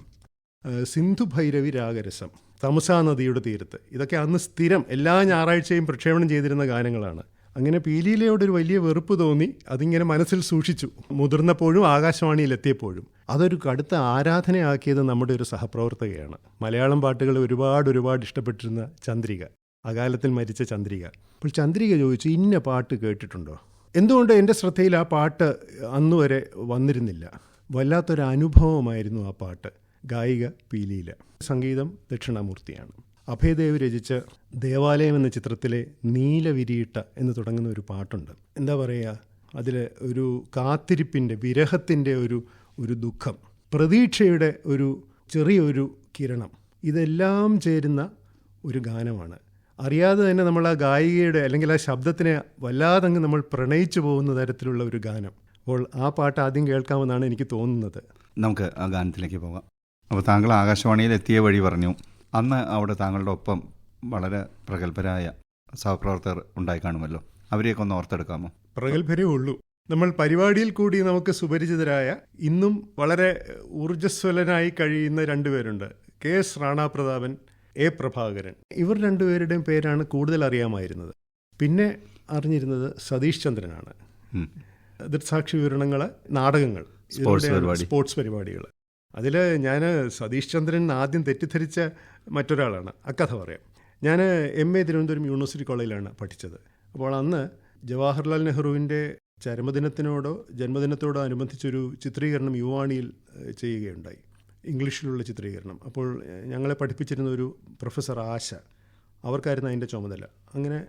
സിന്ധു ഭൈരവി രാഗരസം, തമസാ നദിയുടെ തീരത്ത്, ഇതൊക്കെ അന്ന് സ്ഥിരം എല്ലാ ഞായറാഴ്ചയും പ്രക്ഷേപണം ചെയ്തിരുന്ന ഗാനങ്ങളാണ്. അങ്ങനെ പീലിയിലയോടൊരു വലിയ വെറുപ്പ് തോന്നി. അതിങ്ങനെ മനസ്സിൽ സൂക്ഷിച്ചു, മുതിർന്നപ്പോഴും ആകാശവാണിയിലെത്തിയപ്പോഴും. അതൊരു കടുത്ത ആരാധനയാക്കിയത് നമ്മുടെ ഒരു സഹപ്രവർത്തകയാണ്. മലയാളം പാട്ടുകൾ ഒരുപാട് ഇഷ്ടപ്പെട്ടിരുന്ന ചന്ദ്രിക, അകാലത്തിൽ മരിച്ച ചന്ദ്രിക. അപ്പോൾ ചന്ദ്രിക ചോദിച്ചു, ഇന്ന പാട്ട് കേട്ടിട്ടുണ്ടോ? എന്തുകൊണ്ട് എൻ്റെ ശ്രദ്ധയിൽ ആ പാട്ട് അന്നുവരെ വന്നിരുന്നില്ല. വല്ലാത്തൊരു അനുഭവമായിരുന്നു ആ പാട്ട്. ഗായിക പീലിയില, സംഗീതം ദക്ഷിണാമൂർത്തിയാണ്. അഭയദേവ് രചിച്ച ദേവാലയം എന്ന ചിത്രത്തിലെ നീലവിരിയിട്ട എന്ന് തുടങ്ങുന്ന ഒരു പാട്ടുണ്ട്. എന്താ പറയുക, അതിൽ ഒരു കാത്തിരിപ്പിൻ്റെ, വിരഹത്തിൻ്റെ ഒരു ദുഃഖം, പ്രതീക്ഷയുടെ ഒരു ചെറിയൊരു കിരണം, ഇതെല്ലാം ചേരുന്ന ഒരു ഗാനമാണ്. അറിയാതെ തന്നെ നമ്മൾ ആ ഗായികയുടെ അല്ലെങ്കിൽ ആ ശബ്ദത്തിനെ വല്ലാതങ്ങ് നമ്മൾ പ്രണയിച്ചു പോകുന്ന തരത്തിലുള്ള ഒരു ഗാനം. അപ്പോൾ ആ പാട്ട് ആദ്യം കേൾക്കാമെന്നാണ് എനിക്ക് തോന്നുന്നത്. നമുക്ക് ആ ഗാനത്തിലേക്ക് പോകാം. അപ്പോൾ താങ്കൾ ആകാശവാണിയിൽ എത്തിയ വഴി പറഞ്ഞു. അന്ന് അവിടെ താങ്കളുടെ ഒപ്പം വളരെ പ്രഗത്ഭരായ സഹപ്രവർത്തകർ ഉണ്ടായി കാണുമല്ലോ. അവരെയൊക്കെ ഒന്ന് ഓർത്തെടുക്കാമോ? പ്രഗത്ഭരേ ഉള്ളൂ. നമ്മൾ പരിപാടിയിൽ കൂടി നമുക്ക് സുപരിചിതരായ, ഇന്നും വളരെ ഊർജ്ജസ്വലനായി കഴിയുന്ന രണ്ടുപേരുണ്ട്. KS റാണാപ്രതാപൻ, A Prabhakaran. ഇവർ രണ്ടുപേരുടെയും പേരാണ് കൂടുതൽ അറിയാമായിരുന്നത്. പിന്നെ അറിഞ്ഞിരുന്നത് സതീഷ് ചന്ദ്രനാണ്. ദൃക്സാക്ഷി വിവരണങ്ങൾ, നാടകങ്ങൾ, സ്പോർട്സ് പരിപാടികൾ. അതിൽ ഞാൻ സതീഷ് ചന്ദ്രൻ ആദ്യം തെറ്റിദ്ധരിച്ച മറ്റൊരാളാണ്. അക്കഥ പറയാം. ഞാൻ MA തിരുവനന്തപുരം യൂണിവേഴ്സിറ്റി കോളേജിലാണ് പഠിച്ചത്. അപ്പോൾ അന്ന് ജവഹർലാൽ നെഹ്റുവിൻ്റെ ചരമദിനത്തിനോടോ ജന്മദിനത്തോടോ അനുബന്ധിച്ചൊരു ചിത്രീകരണം യുവാണിയിൽ ചെയ്യുകയുണ്ടായി, ഇംഗ്ലീഷിലുള്ള ചിത്രീകരണം. അപ്പോൾ ഞങ്ങളെ പഠിപ്പിച്ചിരുന്ന ഒരു പ്രൊഫസർ ആശ, അവർക്കായിരുന്നു അതിൻ്റെ ചുമതല. അങ്ങനെ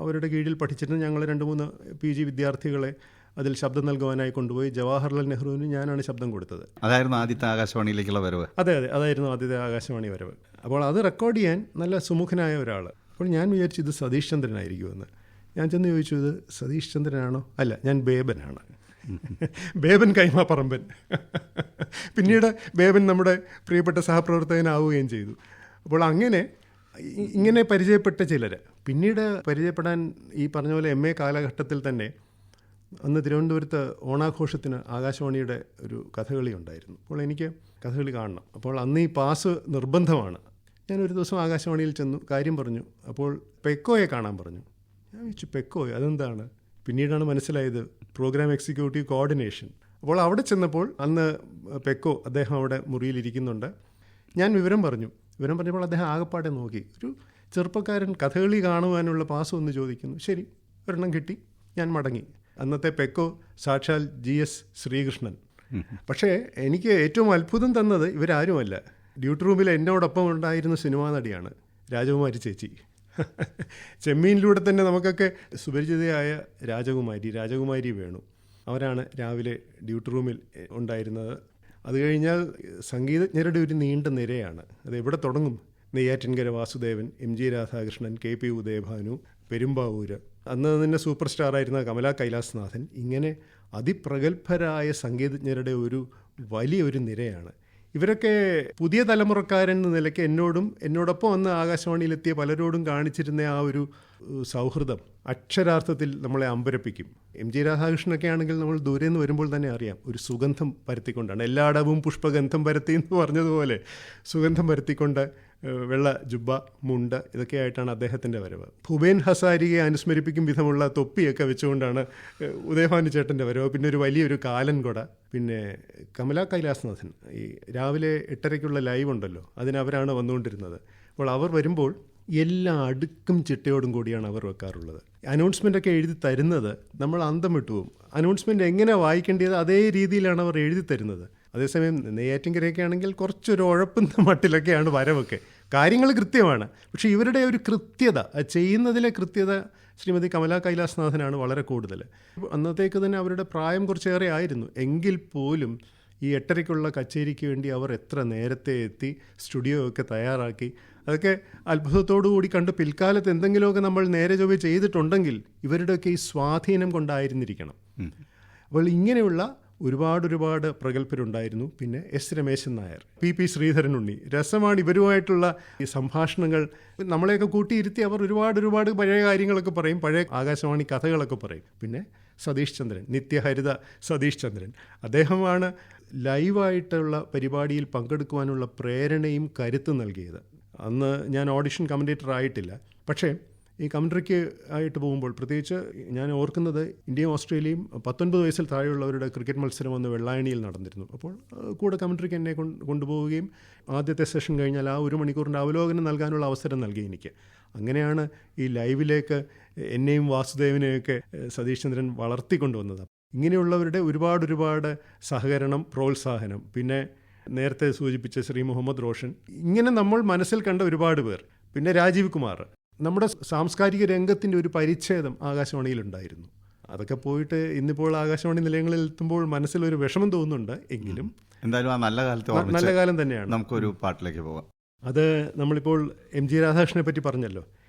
അവരുടെ കീഴിൽ പഠിച്ചിരുന്ന ഞങ്ങൾ 2-3 PG വിദ്യാർത്ഥികളെ അതിൽ ശബ്ദം നൽകുവാനായി കൊണ്ടുപോയി. ജവഹർലാൽ നെഹ്റുവിന് ഞാനാണ് ശബ്ദം കൊടുത്തത്. അതായിരുന്നു ആദ്യത്തെ ആകാശവാണിയിലേക്കുള്ള വരവ്. അതെ, അതായിരുന്നു ആദ്യത്തെ ആകാശവാണി വരവ്. അപ്പോൾ അത് റെക്കോർഡ് ചെയ്യാൻ നല്ല സുമുഖനായ ഒരാൾ. അപ്പോൾ ഞാൻ വിചാരിച്ചു ഇത് സതീഷ് ചന്ദ്രനായിരിക്കുമെന്ന്. ഞാൻ ചെന്ന് ചോദിച്ചു, ഇത് സതീഷ് ചന്ദ്രനാണോ? അല്ല, ഞാൻ ബേബനാണ്, ബേബൻ കൈമാപ്പറമ്പൻ. പിന്നീട് ബേബൻ നമ്മുടെ പ്രിയപ്പെട്ട സഹപ്രവർത്തകനാവുകയും ചെയ്തു. അപ്പോൾ ഇങ്ങനെ പരിചയപ്പെട്ട ചിലർ പിന്നീട് പരിചയപ്പെടാൻ ഈ പറഞ്ഞ പോലെ MA കാലഘട്ടത്തിൽ തന്നെ അന്ന് തിരുവനന്തപുരത്ത് ഓണാഘോഷത്തിന് ആകാശവാണിയുടെ ഒരു കഥകളി ഉണ്ടായിരുന്നു. അപ്പോൾ എനിക്ക് കഥകളി കാണണം. അപ്പോൾ അന്ന് ഈ പാസ് നിർബന്ധമാണ്. ഞാനൊരു ദിവസം ആകാശവാണിയിൽ ചെന്നു, കാര്യം പറഞ്ഞു. അപ്പോൾ പെക്കോയെ കാണാൻ പറഞ്ഞു. ഞാൻ ചോദിച്ചു, പെക്കോയോ? അതെന്താണ്? പിന്നീടാണ് മനസ്സിലായത്, പ്രോഗ്രാം എക്സിക്യൂട്ടീവ് കോർഡിനേഷൻ. അപ്പോൾ അവിടെ ചെന്നപ്പോൾ അന്ന് പെക്കോ അദ്ദേഹം അവിടെ മുറിയിലിരിക്കുന്നുണ്ട്. ഞാൻ വിവരം പറഞ്ഞപ്പോൾ അദ്ദേഹം ആകപ്പാടെ നോക്കി. ഒരു ചെറുപ്പക്കാരൻ കഥകളി കാണുവാനുള്ള പാസ് ഒന്ന് ചോദിക്കുന്നു. ശരി, ഒരെണ്ണം കിട്ടി, ഞാൻ മടങ്ങി. അന്നത്തെ പെക്കോ സാക്ഷാൽ GS ശ്രീകൃഷ്ണൻ. പക്ഷേ എനിക്ക് ഏറ്റവും അത്ഭുതം തന്നത് ഇവരാരുമല്ല. ഡ്യൂട്ടി റൂമിൽ എന്നോടൊപ്പം ഉണ്ടായിരുന്ന സിനിമാ നടിയാണ് രാജകുമാരി ചേച്ചി. ചെമ്മീനിലൂടെ തന്നെ നമുക്കൊക്കെ സുപരിചിതയായ രാജകുമാരി വേണു. അവരാണ് രാവിലെ ഡ്യൂട്ടി റൂമിൽ ഉണ്ടായിരുന്നത്. അത് കഴിഞ്ഞാൽ സംഗീതജ്ഞരുടെ ഒരു നീണ്ട നിരയാണ്. അത് എവിടെ തുടങ്ങും? നെയ്യാറ്റിൻകര വാസുദേവൻ, MG രാധാകൃഷ്ണൻ, KP ഉദയഭാനു, പെരുമ്പാവൂര്, അന്ന് തന്നെ സൂപ്പർ സ്റ്റാറായിരുന്ന കമലാ കൈലാസ്നാഥൻ. ഇങ്ങനെ അതിപ്രഗത്ഭരായ സംഗീതജ്ഞരുടെ ഒരു വലിയൊരു നിരയാണ്. ഇവരൊക്കെ പുതിയ തലമുറക്കാരെന്ന നിലയ്ക്ക് എന്നോടൊപ്പം അന്ന് ആകാശവാണിയിലെത്തിയ പലരോടും കാണിച്ചിരുന്ന ആ ഒരു സൗഹൃദം അക്ഷരാർത്ഥത്തിൽ നമ്മളെ അമ്പരപ്പിക്കും. MG രാധാകൃഷ്ണനൊക്കെ ആണെങ്കിൽ നമ്മൾ ദൂരെ നിന്ന് വരുമ്പോൾ തന്നെ അറിയാം, ഒരു സുഗന്ധം പരത്തിക്കൊണ്ടാണ്. എല്ലായിടവും പുഷ്പഗന്ധം പരത്തി എന്ന് പറഞ്ഞതുപോലെ സുഗന്ധം പരത്തിക്കൊണ്ട് വെള്ള ജുബ്ബ, മുണ്ട്, ഇതൊക്കെയായിട്ടാണ് അദ്ദേഹത്തിൻ്റെ വരവ്. ഭൂപേൻ ഹസാരികയെ അനുസ്മരിപ്പിക്കും വിധമുള്ള തൊപ്പിയൊക്കെ വെച്ചുകൊണ്ടാണ് ഉദയഭാനു ചേട്ടൻ്റെ വരവ്. പിന്നെ ഒരു വലിയൊരു കാലൻ കൊട. പിന്നെ കമലാ കൈലാസ്നാഥൻ, ഈ രാവിലെ 8:30 ലൈവ് ഉണ്ടല്ലോ, അതിനവരാണ് വന്നുകൊണ്ടിരുന്നത്. അപ്പോൾ അവർ വരുമ്പോൾ എല്ലാ അടുക്കും ചിട്ടയോടും കൂടിയാണ് അവർ വെക്കാറുള്ളത്. അനൗൺസ്മെൻ്റൊക്കെ എഴുതി തരുന്നത് നമ്മൾ അന്തം വിട്ടുപോകും. അനൗൺസ്മെൻ്റ് എങ്ങനെ വായിക്കേണ്ടത് അതേ രീതിയിലാണ് അവർ എഴുതി തരുന്നത്. അതേസമയം നെയ്യാറ്റിൻകരയൊക്കെ ആണെങ്കിൽ കുറച്ചൊരു ഉഴപ്പുന്ന മട്ടിലൊക്കെയാണ് വരവൊക്കെ. കാര്യങ്ങൾ കൃത്യമാണ്, പക്ഷേ ഇവരുടെ ഒരു കൃത്യത, ചെയ്യുന്നതിലെ കൃത്യത ശ്രീമതി കമലാ കൈലാസ്നാഥനാണ് വളരെ കൂടുതൽ. അന്നത്തേക്ക് തന്നെ അവരുടെ പ്രായം കുറച്ചേറെ ആയിരുന്നു. എങ്കിൽ പോലും ഈ 8:30 കച്ചേരിക്ക് വേണ്ടി അവർ എത്ര നേരത്തെ എത്തി സ്റ്റുഡിയോ ഒക്കെ തയ്യാറാക്കി. അതൊക്കെ അത്ഭുതത്തോടു കൂടി കണ്ട് പിൽക്കാലത്ത് എന്തെങ്കിലുമൊക്കെ നമ്മൾ നേരെ ചൊവ്വേ ചെയ്തിട്ടുണ്ടെങ്കിൽ ഇവരുടെയൊക്കെ ഈ സ്വാധീനം കൊണ്ടായിരുന്നിരിക്കണം. അപ്പോൾ ഇങ്ങനെയുള്ള ഒരുപാട് പ്രഗത്ഭരുണ്ടായിരുന്നു. പിന്നെ S രമേശൻ നായർ, PP ശ്രീധരൻ ഉണ്ണി. രസമാണ് ഇവരുമായിട്ടുള്ള ഈ സംഭാഷണങ്ങൾ. നമ്മളെയൊക്കെ കൂട്ടിയിരുത്തി അവർ ഒരുപാട് പഴയ കാര്യങ്ങളൊക്കെ പറയും, പഴയ ആകാശവാണി കഥകളൊക്കെ പറയും. പിന്നെ സതീഷ് ചന്ദ്രൻ, നിത്യഹരിത സതീഷ് ചന്ദ്രൻ, അദ്ദേഹമാണ് ലൈവായിട്ടുള്ള പരിപാടിയിൽ പങ്കെടുക്കുവാനുള്ള പ്രേരണയും കരുത്തും നൽകിയത്. അന്ന് ഞാൻ ഓഡിഷൻ കമൻറ്റേറ്റർ ആയിട്ടില്ല, പക്ഷേ ഈ കമൻട്രിക്ക് ആയിട്ട് പോകുമ്പോൾ പ്രത്യേകിച്ച് ഞാൻ ഓർക്കുന്നത് ഇന്ത്യയും ഓസ്ട്രേലിയയും 19 വയസ്സിൽ താഴെയുള്ളവരുടെ ക്രിക്കറ്റ് മത്സരം വന്ന് വെള്ളായണിയിൽ നടന്നിരുന്നു. അപ്പോൾ കൂടെ കമൻട്രിക്ക് എന്നെ കൊണ്ടുപോവുകയും ആദ്യത്തെ സെഷൻ കഴിഞ്ഞാൽ ആ 1 മണിക്കൂറിൻ്റെ അവലോകനം നൽകാനുള്ള അവസരം നൽകി എനിക്ക്. അങ്ങനെയാണ് ഈ ലൈവിലേക്ക് എന്നെയും വാസുദേവനെയൊക്കെ സതീഷ് ചന്ദ്രൻ വളർത്തിക്കൊണ്ടുവന്നത്. ഇങ്ങനെയുള്ളവരുടെ ഒരുപാട് സഹകരണം, പ്രോത്സാഹനം, പിന്നെ നേരത്തെ സൂചിപ്പിച്ച ശ്രീ മുഹമ്മദ് റോഷൻ, ഇങ്ങനെ നമ്മൾ മനസ്സിൽ കണ്ട ഒരുപാട് പേർ. പിന്നെ രാജീവ് കുമാർ. നമ്മുടെ സാംസ്കാരിക രംഗത്തിൻ്റെ ഒരു പരിച്ഛേദം ആകാശവാണിയിലുണ്ടായിരുന്നു. അതൊക്കെ പോയിട്ട് ഇന്നിപ്പോൾ ആകാശവാണി നിലയങ്ങളിൽ എത്തുമ്പോൾ മനസ്സിലൊരു വിഷമം തോന്നുന്നുണ്ട്. എങ്കിലും എന്തായാലും ആ നല്ല കാലത്ത് നല്ല കാലം തന്നെയാണ്. നമുക്കൊരു പാട്ടിലേക്ക് പോകാം. അത് നമ്മളിപ്പോൾ എം ജി രാധാകൃഷ്ണനെ പറ്റി പറഞ്ഞല്ലോ,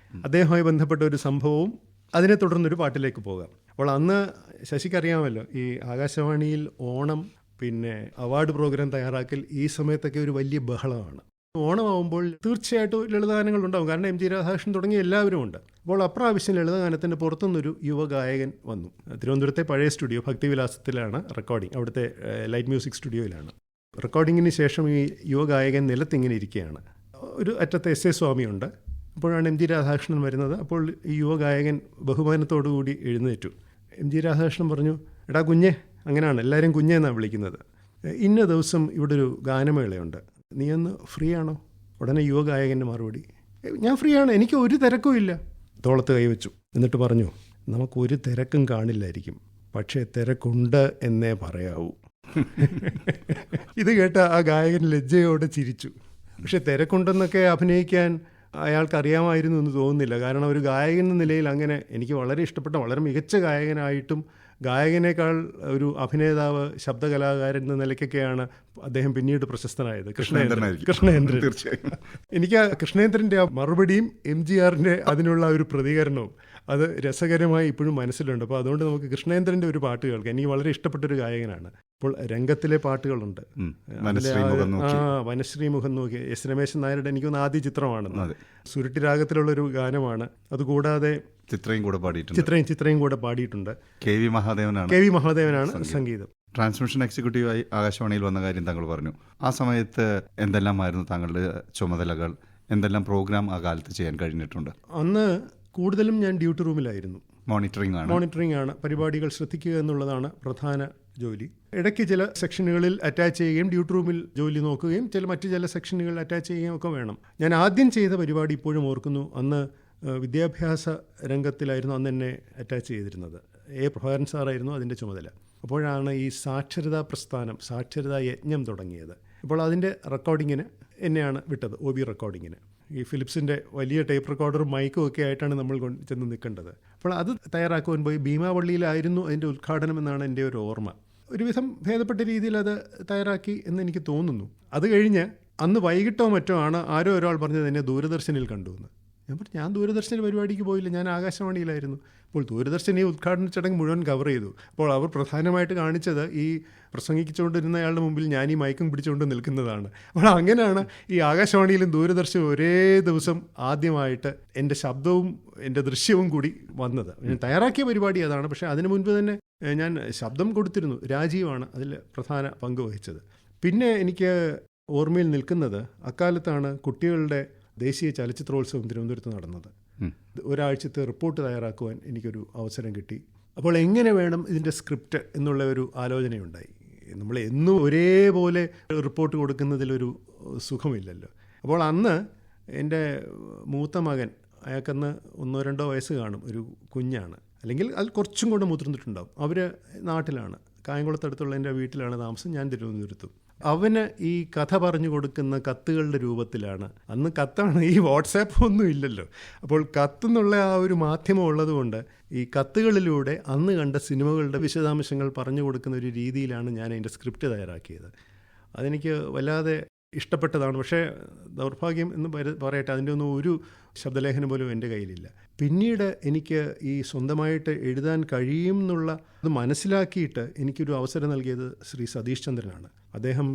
അദ്ദേഹവുമായി ബന്ധപ്പെട്ട ഒരു സംഭവവും അതിനെ തുടർന്നൊരു പാട്ടിലേക്ക് പോകാം. അപ്പോൾ അന്ന് ശശിക്കറിയാമല്ലോ, ഈ ആകാശവാണിയിൽ ഓണം പിന്നെ അവാർഡ് പ്രോഗ്രാം തയ്യാറാക്കൽ ഈ സമയത്തൊക്കെ ഒരു വലിയ ബഹളമാണ്. ഓണമാകുമ്പോൾ തീർച്ചയായിട്ടും ലളിതഗാനങ്ങൾ ഉണ്ടാവും, കാരണം എം ജി രാധാകൃഷ്ണൻ തുടങ്ങിയ എല്ലാവരും ഉണ്ട്. അപ്പോൾ അപ്രാവശ്യം ലളിതഗാനത്തിൻ്റെ പുറത്തുനിന്നൊരു യുവഗായകൻ വന്നു. തിരുവനന്തപുരത്തെ പഴയ സ്റ്റുഡിയോ ഭക്തിവിലാസത്തിലാണ് റെക്കോർഡിംഗ്, അവിടുത്തെ ലൈറ്റ് മ്യൂസിക് സ്റ്റുഡിയോയിലാണ്. റെക്കോർഡിങ്ങിന് ശേഷം ഈ യുവഗായകൻ നിലത്തിങ്ങനെ ഇരിക്കുകയാണ്. ഒരു അറ്റത്തെ എസ് എ സ്വാമിയുണ്ട്. അപ്പോഴാണ് എം ജി രാധാകൃഷ്ണൻ വരുന്നത്. അപ്പോൾ ഈ യുവഗായകൻ ബഹുമാനത്തോടു കൂടി എഴുന്നേറ്റു. എം ജി രാധാകൃഷ്ണൻ പറഞ്ഞു, എടാ കുഞ്ഞെ, അങ്ങനെയാണ് എല്ലാവരും കുഞ്ഞെ എന്നാണ് വിളിക്കുന്നത്, ഇന്ന ദിവസം ഇവിടെ ഒരു ഗാനമേളയുണ്ട്, നീ ഒന്ന് ഫ്രീ ആണോ? ഉടനെ യുവഗായകൻ്റെ മറുപടി, ഞാൻ ഫ്രീ ആണ്, എനിക്ക് ഒരു തിരക്കും ഇല്ല. തോളത്ത് കൈവച്ചു. എന്നിട്ട് പറഞ്ഞു, നമുക്കൊരു തിരക്കും കാണില്ലായിരിക്കും, പക്ഷേ തിരക്കുണ്ട് എന്നേ പറയാവൂ. ഇത് കേട്ട ആ ഗായകൻ ലജ്ജയോടെ ചിരിച്ചു. പക്ഷെ തിരക്കുണ്ടെന്നൊക്കെ അഭിനയിക്കാൻ അയാൾക്ക് അറിയാമായിരുന്നു എന്ന് തോന്നുന്നില്ല. കാരണം ഒരു ഗായകൻ എന്ന നിലയിൽ അങ്ങനെ എനിക്ക് വളരെ ഇഷ്ടപ്പെട്ട, വളരെ മികച്ച ഗായകനായിട്ടും ഗായകനേക്കാൾ ഒരു അഭിനേതാവ്, ശബ്ദകലാകാരൻ എന്ന നിലയ്ക്കൊക്കെയാണ് അദ്ദേഹം പിന്നീട് പ്രശസ്തനായത്. കൃഷ്ണേന്ദ്രൻ. തീർച്ചയായും എനിക്ക് ആ കൃഷ്ണേന്ദ്രൻ്റെ ആ മറുപടിയും എം ജി ആറിൻ്റെ അതിനുള്ള ഒരു പ്രതികരണവും അത് രസകരമായി ഇപ്പോഴും മനസ്സിലുണ്ട്. അപ്പോൾ അതുകൊണ്ട് നമുക്ക് കൃഷ്ണേന്ദ്രൻ്റെ ഒരു പാട്ട് കേൾക്കാം. എനിക്ക് വളരെ ഇഷ്ടപ്പെട്ടൊരു ഗായകനാണ്. ഇപ്പോൾ രംഗത്തിലെ പാട്ടുകളുണ്ട്. വനശ്രീ മുഖം നോക്കി, എസ് രമേശൻ നായരുടെ എനിക്കൊന്ന് ആദ്യ ചിത്രമാണെന്ന്. സുരുട്ടി രാഗത്തിലുള്ളൊരു ഗാനമാണ്. അതുകൂടാതെ ചിത്രയും കൂടെ പാടിയിട്ടുണ്ട്. കെ വി മഹാദേവനാണ് സംഗീതം. ട്രാൻസ്മിഷൻ എക്സിക്യൂട്ടീവായി ആകാശവാണിയിൽ വന്ന കാര്യം താങ്കൾ പറഞ്ഞു. ആ സമയത്ത് എന്തെല്ലാമായിരുന്നു താങ്കളുടെ ചുമതലകൾ? എന്തെല്ലാം പ്രോഗ്രാം ആ കാലത്ത് ചെയ്യാൻ കഴിഞ്ഞിട്ടുണ്ട്? അന്ന് കൂടുതലും ഞാൻ ഡ്യൂട്ടി റൂമിലായിരുന്നു. മോണിറ്ററിംഗ് ആണ്. പരിപാടികൾ ശ്രദ്ധിക്കുക എന്നുള്ളതാണ് പ്രധാന ജോലി. ഇടയ്ക്ക് ചില സെക്ഷനുകളിൽ അറ്റാച്ച് ചെയ്യുകയും ഡ്യൂട്ടി റൂമിൽ ജോലി നോക്കുകയും മറ്റു ചില സെക്ഷനുകളിൽ അറ്റാച്ച് ചെയ്യുകയും ഒക്കെ വേണം. ഞാൻ ആദ്യം ചെയ്ത പരിപാടി ഇപ്പോഴും ഓർക്കുന്നു. അന്ന് വിദ്യാഭ്യാസ രംഗത്തിലായിരുന്നു അന്ന് എന്നെ അറ്റാച്ച് ചെയ്തിരുന്നത്. എ പ്രഭാകരൻ സാറായിരുന്നു അതിൻ്റെ ചുമതല. അപ്പോഴാണ് ഈ സാക്ഷരതാ പ്രസ്ഥാനം, സാക്ഷരതാ യജ്ഞം തുടങ്ങിയത്. അപ്പോൾ അതിൻ്റെ റെക്കോർഡിങ്ങിന് എന്നെയാണ് വിട്ടത്, OB റെക്കോർഡിങ്ങിന്. ഈ ഫിലിപ്സിൻ്റെ വലിയ ടേപ്പ് റെക്കോർഡറും മൈക്കും ഒക്കെ ആയിട്ടാണ് നമ്മൾ ചെന്ന് നിൽക്കേണ്ടത്. അപ്പോൾ അത് തയ്യാറാക്കുവാൻ പോയി. ഭീമാവള്ളിയിലായിരുന്നു അതിൻ്റെ ഉദ്ഘാടനം എന്നാണ് എൻ്റെ ഒരു ഓർമ്മ. ഒരുവിധം ഭേദപ്പെട്ട രീതിയിൽ അത് തയ്യാറാക്കി എന്ന് എനിക്ക് തോന്നുന്നു. അത് കഴിഞ്ഞ് അന്ന് വൈകിട്ടോ മറ്റോ ആണ് ആരോ ഒരാൾ പറഞ്ഞത് എന്നെ ദൂരദർശനിൽ കണ്ടു എന്ന്. ഞാൻ ദൂരദർശൻ പരിപാടിക്ക് പോയില്ല, ഞാൻ ആകാശവാണിയിലായിരുന്നു. അപ്പോൾ ദൂരദർശൻ ഈ ഉദ്ഘാടന ചടങ്ങ് മുഴുവൻ കവർ ചെയ്തു. അപ്പോൾ അവർ പ്രധാനമായിട്ട് കാണിച്ചത് ഈ പ്രസംഗിച്ചുകൊണ്ടിരുന്നയാളുടെ മുമ്പിൽ ഞാൻ ഈ മൈക്കും പിടിച്ചുകൊണ്ട് നിൽക്കുന്നതാണ്. അപ്പോൾ അങ്ങനെയാണ് ഈ ആകാശവാണിയിലും ദൂരദർശൻ ഒരേ ദിവസം ആദ്യമായിട്ട് എൻ്റെ ശബ്ദവും എൻ്റെ ദൃശ്യവും കൂടി വന്നത്. ഞാൻ തയ്യാറാക്കിയ പരിപാടി അതാണ്. പക്ഷേ അതിനു മുൻപ് തന്നെ ഞാൻ ശബ്ദം കൊടുത്തിരുന്നു. രാജീവാണ് അതിൽ പ്രധാന പങ്ക് വഹിച്ചത്. പിന്നെ എനിക്ക് ഓർമ്മയിൽ നിൽക്കുന്നത്, അക്കാലത്താണ് കുട്ടികളുടെ ദേശീയ ചലച്ചിത്രോത്സവം തിരുവനന്തപുരത്ത് നടന്നത്. ഒരാഴ്ചത്തെ റിപ്പോർട്ട് തയ്യാറാക്കുവാൻ എനിക്കൊരു അവസരം കിട്ടി. അപ്പോൾ എങ്ങനെ വേണം ഇതിൻ്റെ സ്ക്രിപ്റ്റ് എന്നുള്ള ഒരു ആലോചനയുണ്ടായി. നമ്മൾ എന്നും ഒരേപോലെ റിപ്പോർട്ട് കൊടുക്കുന്നതിലൊരു സുഖമില്ലല്ലോ. അപ്പോൾ അന്ന് എൻ്റെ മൂത്ത മകൻ, അയാൾക്കന്ന് 1-2 വയസ്സ് കാണും, ഒരു കുഞ്ഞാണ്, അല്ലെങ്കിൽ അത് കുറച്ചും കൂടെ മുതിർന്നിട്ടുണ്ടാവും. അവർ നാട്ടിലാണ്, കായംകുളത്തടുത്തുള്ള എൻ്റെ വീട്ടിലാണ് താമസം, ഞാൻ തിരുവനന്തപുരത്തും. അവന് ഈ കഥ പറഞ്ഞു കൊടുക്കുന്ന കത്തുകളുടെ രൂപത്തിലാണ്. അന്ന് കത്താണ്, ഈ വാട്സാപ്പ് ഒന്നും ഇല്ലല്ലോ. അപ്പോൾ കത്തെന്നുള്ള ആ ഒരു മാധ്യമം ഉള്ളതുകൊണ്ട് ഈ കത്തുകളിലൂടെ അന്ന് കണ്ട സിനിമകളുടെ വിശദാംശങ്ങൾ പറഞ്ഞു കൊടുക്കുന്ന ഒരു രീതിയിലാണ് ഞാൻ അതിൻ്റെ സ്ക്രിപ്റ്റ് തയ്യാറാക്കിയത്. അതെനിക്ക് വല്ലാതെ ഇഷ്ടപ്പെട്ടതാണ്. പക്ഷേ ദൗർഭാഗ്യം എന്ന് പറയട്ടെ, അതിൻ്റെ ഒന്നും ഒരു ശബ്ദലേഖനം പോലും എൻ്റെ കയ്യിലില്ല. പിന്നീട് എനിക്ക് ഈ സ്വന്തമായിട്ട് എഴുതാൻ കഴിയും എന്നുള്ള അത് മനസ്സിലാക്കിയിട്ട് എനിക്കൊരു അവസരം നൽകിയത് ശ്രീ സതീഷ് ചന്ദ്രനാണ്. അദ്ദേഹം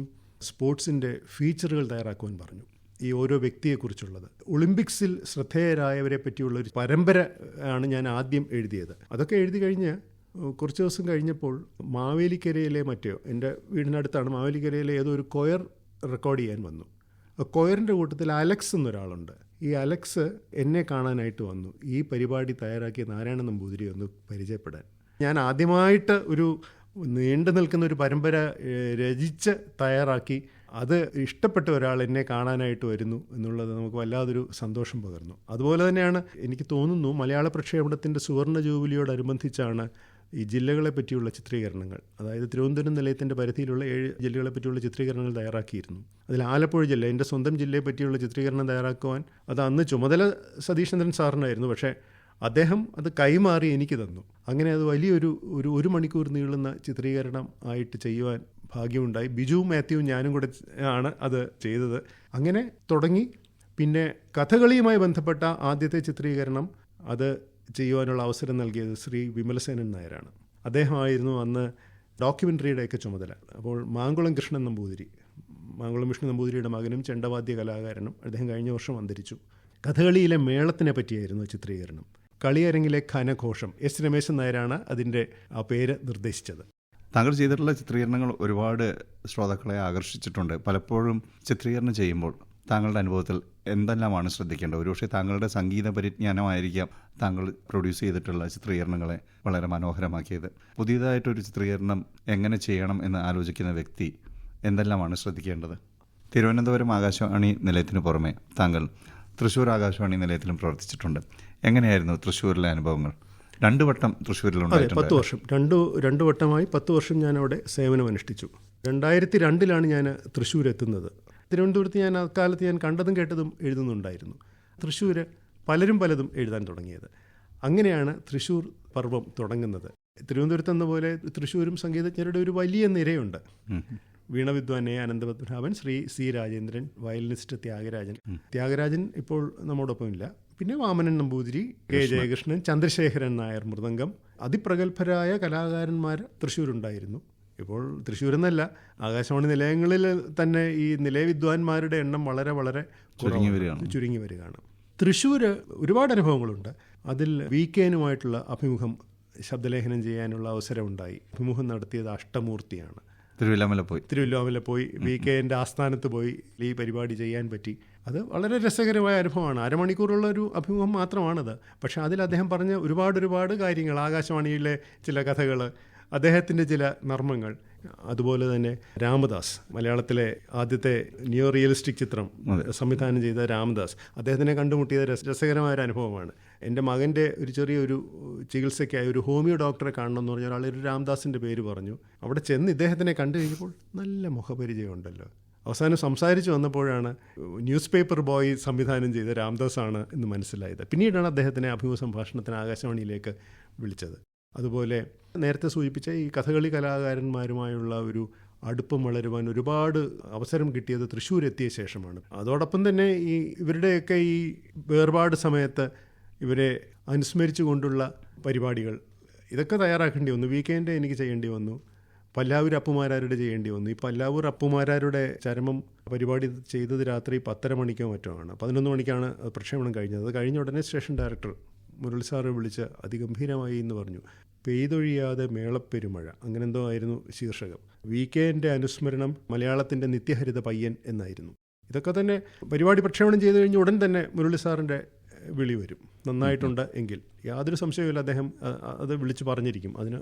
സ്പോർട്സിൻ്റെ ഫീച്ചറുകൾ തയ്യാറാക്കുവാൻ പറഞ്ഞു, ഈ ഓരോ വ്യക്തിയെക്കുറിച്ചുള്ളത്. ഒളിമ്പിക്സിൽ ശ്രദ്ധേയരായവരെ പറ്റിയുള്ള ഒരു പരമ്പര ആണ് ഞാൻ ആദ്യം എഴുതിയത്. അതൊക്കെ എഴുതി കഴിഞ്ഞ് കുറച്ച് ദിവസം കഴിഞ്ഞപ്പോൾ മാവേലിക്കരയിലെ എൻ്റെ വീടിനടുത്താണ് മാവേലിക്കരയിലെ ഏതോ ഒരു കൊയർ റെക്കോർഡ് ചെയ്യാൻ വന്നു. കൊയറിൻ്റെ കൂട്ടത്തിൽ അലക്സ് എന്നൊരാളുണ്ട്. ഈ അലക്സ് എന്നെ കാണാനായിട്ട് വന്നു, ഈ പരിപാടി തയ്യാറാക്കിയ നാരായണ നമ്പൂതിരി ഒന്ന് പരിചയപ്പെടാൻ. ഞാൻ ആദ്യമായിട്ട് ഒരു നീണ്ടു നിൽക്കുന്ന ഒരു പരമ്പര രചിച്ച് തയ്യാറാക്കി, അത് ഇഷ്ടപ്പെട്ട ഒരാൾ എന്നെ കാണാനായിട്ട് വരുന്നു എന്നുള്ളത് നമുക്ക് വല്ലാതൊരു സന്തോഷം പകർന്നു. അതുപോലെ തന്നെയാണ് എനിക്ക് തോന്നുന്നു മലയാള പ്രക്ഷേപണത്തിൻ്റെ സുവർണ്ണ ജൂബിലിയോടനുബന്ധിച്ചാണ് ഈ ജില്ലകളെ പറ്റിയുള്ള ചിത്രീകരണങ്ങൾ, അതായത് തിരുവനന്തപുരം നിലയത്തിൻ്റെ പരിധിയിലുള്ള 7 ജില്ലകളെ പറ്റിയുള്ള ചിത്രീകരണങ്ങൾ തയ്യാറാക്കിയിരുന്നു. അതിൽ ആലപ്പുഴ ജില്ല, എൻ്റെ സ്വന്തം ജില്ലയെ പറ്റിയുള്ള ചിത്രീകരണം തയ്യാറാക്കുവാൻ അത് അന്ന് ചുമതല സതീഷ്ചന്ദ്രൻ സാറിനായിരുന്നു. പക്ഷേ അദ്ദേഹം അത് കൈമാറി എനിക്ക് തന്നു. അങ്ങനെ അത് വലിയൊരു 1 മണിക്കൂർ നീളുന്ന ചിത്രീകരണം ആയിട്ട് ചെയ്യുവാൻ ഭാഗ്യമുണ്ടായി. ബിജു മാത്യുവും ഞാനും കൂടെ ആണ് അത് ചെയ്തത്. അങ്ങനെ തുടങ്ങി. പിന്നെ കഥകളിയുമായി ബന്ധപ്പെട്ട ആദ്യത്തെ ചിത്രീകരണം അത് ചെയ്യുവാനുള്ള അവസരം നൽകിയത് ശ്രീ വിമലസേനൻ നായരാണ്. അദ്ദേഹമായിരുന്നു അന്ന് ഡോക്യുമെൻ്ററിയുടെയൊക്കെ ചുമതല. അപ്പോൾ മാങ്കുളം കൃഷ്ണൻ നമ്പൂതിരി, മാങ്കുളം വിഷ്ണു നമ്പൂതിരിയുടെ മകനും ചെണ്ടവാദ്യ കലാകാരനും, അദ്ദേഹം കഴിഞ്ഞ വർഷം അന്തരിച്ചു. കഥകളിയിലെ മേളത്തിനെ പറ്റിയായിരുന്നു ചിത്രീകരണം. കളിയരങ്ങിലെ ഘനഘോഷം, എസ് രമേശൻ നായരാണ് അതിൻ്റെ ആ പേര് നിർദ്ദേശിച്ചത്. താങ്കൾ ചെയ്തിട്ടുള്ള ചിത്രീകരണങ്ങൾ ഒരുപാട് ശ്രോതാക്കളെ ആകർഷിച്ചിട്ടുണ്ട്. പലപ്പോഴും ചിത്രീകരണം ചെയ്യുമ്പോൾ താങ്കളുടെ അനുഭവത്തിൽ എന്തെല്ലാമാണ് ശ്രദ്ധിക്കേണ്ടത്? ഒരുപക്ഷെ താങ്കളുടെ സംഗീത പരിജ്ഞാനമായിരിക്കാം താങ്കൾ പ്രൊഡ്യൂസ് ചെയ്തിട്ടുള്ള ചിത്രീകരണങ്ങളെ വളരെ മനോഹരമാക്കിയത്. പുതിയതായിട്ടൊരു ചിത്രീകരണം എങ്ങനെ ചെയ്യണം എന്ന് ആലോചിക്കുന്ന വ്യക്തി എന്തെല്ലാമാണ് ശ്രദ്ധിക്കേണ്ടത്? തിരുവനന്തപുരം ആകാശവാണി നിലയത്തിന് പുറമെ താങ്കൾ തൃശ്ശൂർ ആകാശവാണി നിലയത്തിലും പ്രവർത്തിച്ചിട്ടുണ്ട്. എങ്ങനെയായിരുന്നു തൃശ്ശൂരിലെ അനുഭവങ്ങൾ? 2 വട്ടം തൃശ്ശൂരിലുണ്ടായിട്ടുണ്ട്. 10 വർഷം, രണ്ട് വട്ടമായി 10 വർഷം ഞാൻ അവിടെ സേവനമനുഷ്ഠിച്ചു. 2002 ഞാൻ തൃശ്ശൂർ എത്തുന്നത്. തിരുവനന്തപുരത്ത് ഞാൻ അക്കാലത്ത് ഞാൻ കണ്ടതും കേട്ടതും എഴുതുന്നുണ്ടായിരുന്നു. തൃശ്ശൂർ പലതും എഴുതാൻ തുടങ്ങിയത്. അങ്ങനെയാണ് തൃശ്ശൂർ പർവ്വം തുടങ്ങുന്നത്. തിരുവനന്തപുരത്ത് എന്ന പോലെ തൃശ്ശൂരും സംഗീതജ്ഞരുടെ ഒരു വലിയ നിരയുണ്ട്. വീണവിദ്വാൻ A Ananthapadmanabhan, Shri C Rajendran, violinist Thyagarajan ഇപ്പോൾ നമ്മോടൊപ്പം ഇല്ല. പിന്നെ വാമനൻ നമ്പൂതിരി, കെ ജയകൃഷ്ണൻ, ചന്ദ്രശേഖരൻ നായർ മൃദംഗം, അതിപ്രഗത്ഭരായ കലാകാരന്മാർ തൃശ്ശൂരുണ്ടായിരുന്നു. ഇപ്പോൾ തൃശ്ശൂരെന്നല്ല, ആകാശവാണി നിലയങ്ങളിൽ തന്നെ ഈ നിലയവിദ്വാൻമാരുടെ എണ്ണം വളരെ ചുരുങ്ങി വരികയാണ്. തൃശ്ശൂർ ഒരുപാട് അനുഭവങ്ങളുണ്ട്. അതിൽ VK-നുമായിട്ടുള്ള അഭിമുഖം ശബ്ദലേഖനം ചെയ്യാനുള്ള അവസരമുണ്ടായി. അഭിമുഖം നടത്തിയത് അഷ്ടമൂർത്തിയാണ്. തിരുവല്ലാമല പോയി VK-ൻ്റെ ആസ്ഥാനത്ത് പോയി ഈ പരിപാടി ചെയ്യാൻ പറ്റി. അത് വളരെ രസകരമായ അനുഭവമാണ്. 1/2 മണിക്കൂറുള്ള ഒരു അഭിമുഖം മാത്രമാണത്. പക്ഷേ അതിൽ അദ്ദേഹം പറഞ്ഞ ഒരുപാട് കാര്യങ്ങൾ, ആകാശവാണിയിലെ ചില കഥകൾ, അദ്ദേഹത്തിൻ്റെ ചില നർമ്മങ്ങൾ, അതുപോലെ തന്നെ രാമദാസ്, മലയാളത്തിലെ ആദ്യത്തെ നിയോ റിയലിസ്റ്റിക് ചിത്രം സംവിധാനം ചെയ്ത രാമദാസ്, അദ്ദേഹത്തിനെ കണ്ടുമുട്ടിയത് രസകരമായൊരു അനുഭവമാണ്. എൻ്റെ മകൻ്റെ ഒരു ചെറിയൊരു ചികിത്സയ്ക്കായി ഒരു ഹോമിയോ ഡോക്ടറെ കാണണമെന്ന് പറഞ്ഞ ഒരാൾ ഒരു രാമദാസിൻ്റെ പേര് പറഞ്ഞു. അവിടെ ചെന്ന് ഇദ്ദേഹത്തിനെ കണ്ടു കഴിഞ്ഞപ്പോൾ നല്ല മുഖപരിചയമുണ്ടല്ലോ. അവസാനം സംസാരിച്ച് വന്നപ്പോഴാണ് ന്യൂസ് പേപ്പർ ബോയ് സംവിധാനം ചെയ്ത രാമദാസാണ് എന്ന് മനസ്സിലായത്. പിന്നീടാണ് അദ്ദേഹത്തിനെ അഭിമുഖ സംഭാഷണത്തിന് ആകാശവാണിയിലേക്ക് വിളിച്ചത്. അതുപോലെ നേരത്തെ സൂചിപ്പിച്ച ഈ കഥകളി കലാകാരന്മാരുമായുള്ള ഒരു അടുപ്പം വളരുവാൻ ഒരുപാട് അവസരം കിട്ടിയത് തൃശ്ശൂർ എത്തിയ ശേഷമാണ്. അതോടൊപ്പം തന്നെ ഇവരുടെയൊക്കെ ഈ വേർപാട് സമയത്ത് ഇവരെ അനുസ്മരിച്ചു കൊണ്ടുള്ള പരിപാടികൾ, ഇതൊക്കെ തയ്യാറാക്കേണ്ടി വന്നു. VK-ൻ്റെ എനിക്ക് ചെയ്യേണ്ടി വന്നു, പല്ലാവൂർ അപ്പുമാരാരുടെ ചെയ്യേണ്ടി വന്നു. ഈ പല്ലാവൂർ അപ്പുമാരാരുടെ ചരമം പരിപാടി ചെയ്തത് രാത്രി 10:30 മണിക്കോ മറ്റോ ആണ്. 11 മണിക്കാണ് പ്രക്ഷേപണം കഴിഞ്ഞത്. അത് കഴിഞ്ഞ ഉടനെ സ്റ്റേഷൻ ഡയറക്ടർ മുരളി സാറ് വിളിച്ച് അതിഗംഭീരമായി എന്ന് പറഞ്ഞു. പെയ്തൊഴിയാതെ മേളപ്പെരുമഴ, അങ്ങനെന്തോ ആയിരുന്നു ശീർഷകം. VK-ൻ്റെ അനുസ്മരണം മലയാളത്തിൻ്റെ നിത്യഹരിത പയ്യൻ എന്നായിരുന്നു. ഇതൊക്കെ തന്നെ പരിപാടി പ്രക്ഷേപണം ചെയ്ത് കഴിഞ്ഞ് ഉടൻ തന്നെ മുരളി സാറിൻ്റെ വിളി വരും. നന്നായിട്ടുണ്ട് എങ്കിൽ യാതൊരു സംശയവുമില്ല, അദ്ദേഹം അത് വിളിച്ച് പറഞ്ഞിരിക്കും, അതിന്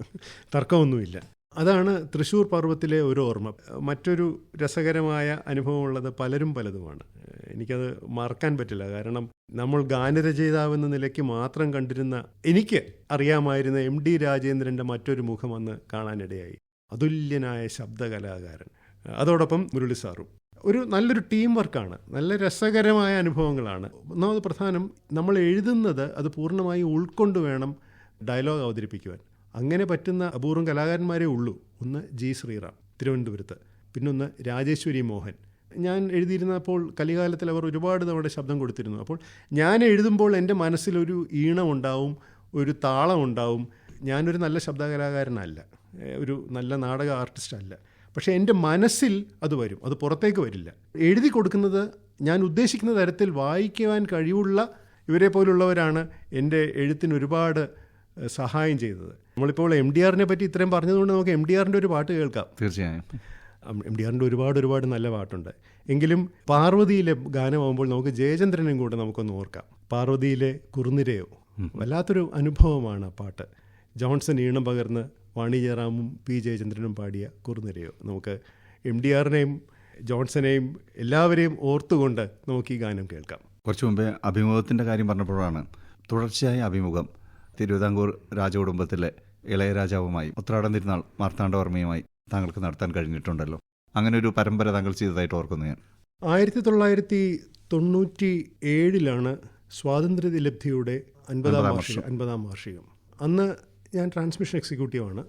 തർക്കമൊന്നുമില്ല. അതാണ് തൃശ്ശൂർ പർവ്വത്തിലെ ഒരു ഓർമ്മ. മറ്റൊരു രസകരമായ അനുഭവമുള്ളത് പലതുമാണ്. എനിക്കത് മറക്കാൻ പറ്റില്ല. കാരണം നമ്മൾ ഗാനരചയിതാവെന്ന നിലയ്ക്ക് മാത്രം കണ്ടിരുന്ന, എനിക്ക് അറിയാമായിരുന്ന MD രാജേന്ദ്രൻ്റെ മറ്റൊരു മുഖം അന്ന് കാണാനിടയായി. അതുല്യനായ ശബ്ദകലാകാരൻ, അതോടൊപ്പം മുരളി സാറും. ഒരു നല്ലൊരു ടീം വർക്കാണ്, നല്ല രസകരമായ അനുഭവങ്ങളാണ്. ഒന്നാമത് പ്രധാനം, നമ്മൾ എഴുതുന്നത് അത് പൂർണ്ണമായി ഉൾക്കൊണ്ട് വേണം ഡയലോഗ് അവതരിപ്പിക്കുവാൻ. അങ്ങനെ പറ്റുന്ന അപൂർവം കലാകാരന്മാരേ ഉള്ളൂ. ഒന്ന് G ശ്രീറാം തിരുവനന്തപുരത്ത്, പിന്നൊന്ന് രാജേശ്വരി മോഹൻ. ഞാൻ എഴുതിയിരുന്നപ്പോൾ കലികാലത്തിൽ അവർ ഒരുപാട് തവണ ശബ്ദം കൊടുത്തിരുന്നു. അപ്പോൾ ഞാൻ എഴുതുമ്പോൾ എൻ്റെ മനസ്സിലൊരു ഈണമുണ്ടാവും, ഒരു താളമുണ്ടാവും. ഞാനൊരു നല്ല ശബ്ദകലാകാരനല്ല, ഒരു നല്ല നാടക ആർട്ടിസ്റ്റല്ല. പക്ഷേ എൻ്റെ മനസ്സിൽ അത് വരും, അത് പുറത്തേക്ക് വരില്ല. എഴുതി കൊടുക്കുന്നത് ഞാൻ ഉദ്ദേശിക്കുന്ന തരത്തിൽ വായിക്കുവാൻ കഴിവുള്ള ഇവരെ പോലുള്ളവരാണ് എൻ്റെ എഴുത്തിന് ഒരുപാട് സഹായം ചെയ്തത്. നമ്മളിപ്പോൾ MDR-നെ പറ്റി ഇത്രയും പറഞ്ഞതുകൊണ്ട് നമുക്ക് MDR-ൻ്റെ ഒരു പാട്ട് കേൾക്കാം. തീർച്ചയായും MDR-ൻ്റെ ഒരുപാട് നല്ല പാട്ടുണ്ട്. എങ്കിലും പാർവതിയിലെ ഗാനമാകുമ്പോൾ നമുക്ക് ജയചന്ദ്രനും കൂടെ നമുക്കൊന്ന് ഓർക്കാം. പാർവതിയിലെ കുറുനിരയോ, വല്ലാത്തൊരു അനുഭവമാണ് ആ പാട്ട്. ജോൺസൺ ഈണം പകർന്ന് വാണി ജയറാമും P ജയചന്ദ്രനും പാടിയ കുറുനിരയോ. നമുക്ക് MDR-നെയും ജോൺസനെയും എല്ലാവരെയും ഓർത്തുകൊണ്ട് നമുക്ക് ഈ ഗാനം കേൾക്കാം. കുറച്ച് മുമ്പേ അഭിമുഖത്തിൻ്റെ കാര്യം പറഞ്ഞപ്പോഴാണ് തുടർച്ചയായ അഭിമുഖം തിരുവിതാംകൂർ രാജകുടുംബത്തിലെ ഇളയരാജാവുമായി ഉത്രാടം തിരുനാൾ മാർത്താണ്ഡവർമ്മയുമായി താങ്കൾക്ക് നടത്താൻ കഴിഞ്ഞിട്ടുണ്ടല്ലോ. അങ്ങനെ ഒരു പരമ്പര താങ്കൾ ചെയ്തതായിട്ട് ഓർക്കുന്നു ഞാൻ. 1997 സ്വാതന്ത്ര്യലബ്ധിയുടെ 50-ാം വാർഷികം. അന്ന് ഞാൻ ട്രാൻസ്മിഷൻ എക്സിക്യൂട്ടീവാണ്.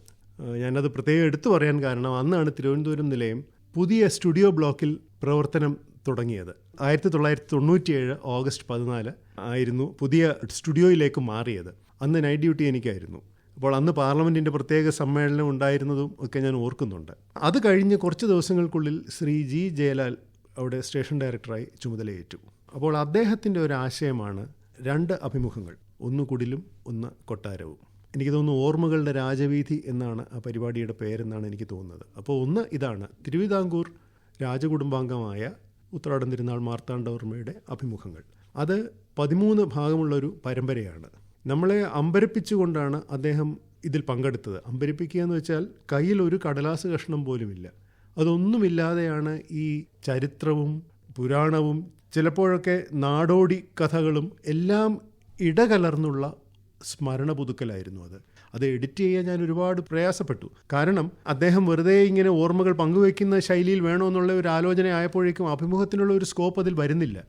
ഞാനത് പ്രത്യേകം എടുത്തു പറയാൻ കാരണം അന്നാണ് തിരുവനന്തപുരം നിലയം പുതിയ സ്റ്റുഡിയോ ബ്ലോക്കിൽ പ്രവർത്തനം തുടങ്ങിയത്. 1997 ഓഗസ്റ്റ് 14 ആയിരുന്നു പുതിയ സ്റ്റുഡിയോയിലേക്ക് മാറിയത്. അന്ന് നൈറ്റ് ഡ്യൂട്ടി എനിക്കായിരുന്നു. അപ്പോൾ അന്ന് പാർലമെൻറ്റിൻ്റെ പ്രത്യേക സമ്മേളനം ഉണ്ടായിരുന്നതും ഒക്കെ ഞാൻ ഓർക്കുന്നുണ്ട്. അത് കഴിഞ്ഞ് കുറച്ച് ദിവസങ്ങൾക്കുള്ളിൽ ശ്രീ ജി ജയലാൽ അവിടെ സ്റ്റേഷൻ ഡയറക്ടറായി ചുമതലയേറ്റു. അപ്പോൾ അദ്ദേഹത്തിൻ്റെ ഒരു ആശയമാണ് 2 അഭിമുഖങ്ങൾ, ഒന്ന് കുടിലും ഒന്ന് കൊട്ടാരവും. എനിക്ക് തോന്നുന്നു ഓർമ്മകളുടെ രാജവീഥി എന്നാണ് ആ പരിപാടിയുടെ പേരെന്നാണ് എനിക്ക് തോന്നുന്നത്. അപ്പോൾ ഒന്ന് ഇതാണ്, തിരുവിതാംകൂർ രാജകുടുംബാംഗമായ ഉത്രാടം തിരുനാൾ മാർത്താണ്ഡവർമ്മയുടെ അഭിമുഖങ്ങൾ. അത് 13 ഭാഗമുള്ളൊരു പരമ്പരയാണ്. നമ്മളെ അമ്പരപ്പിച്ചുകൊണ്ടാണ് അദ്ദേഹം ഇതിൽ പങ്കെടുത്തത്. അമ്പരിപ്പിക്കുക എന്ന് വെച്ചാൽ കയ്യിൽ ഒരു കടലാസ് കഷ്ണം പോലുമില്ല. അതൊന്നുമില്ലാതെയാണ് ഈ ചരിത്രവും പുരാണവും ചിലപ്പോഴൊക്കെ നാടോടി കഥകളും എല്ലാം ഇടകലർന്നുള്ള സ്മരണ പുതുക്കലായിരുന്നു അത് എഡിറ്റ് ചെയ്യാൻ ഞാൻ ഒരുപാട് പ്രയാസപ്പെട്ടു. കാരണം അദ്ദേഹം വെറുതെ ഇങ്ങനെ ഓർമ്മകൾ പങ്കുവയ്ക്കുന്ന ശൈലിയിൽ വേണമെന്നുള്ള ഒരു ആലോചന ആയപ്പോഴേക്കും അഭിമുഖത്തിനുള്ള ഒരു സ്കോപ്പ് അതിൽ വരുന്നില്ല.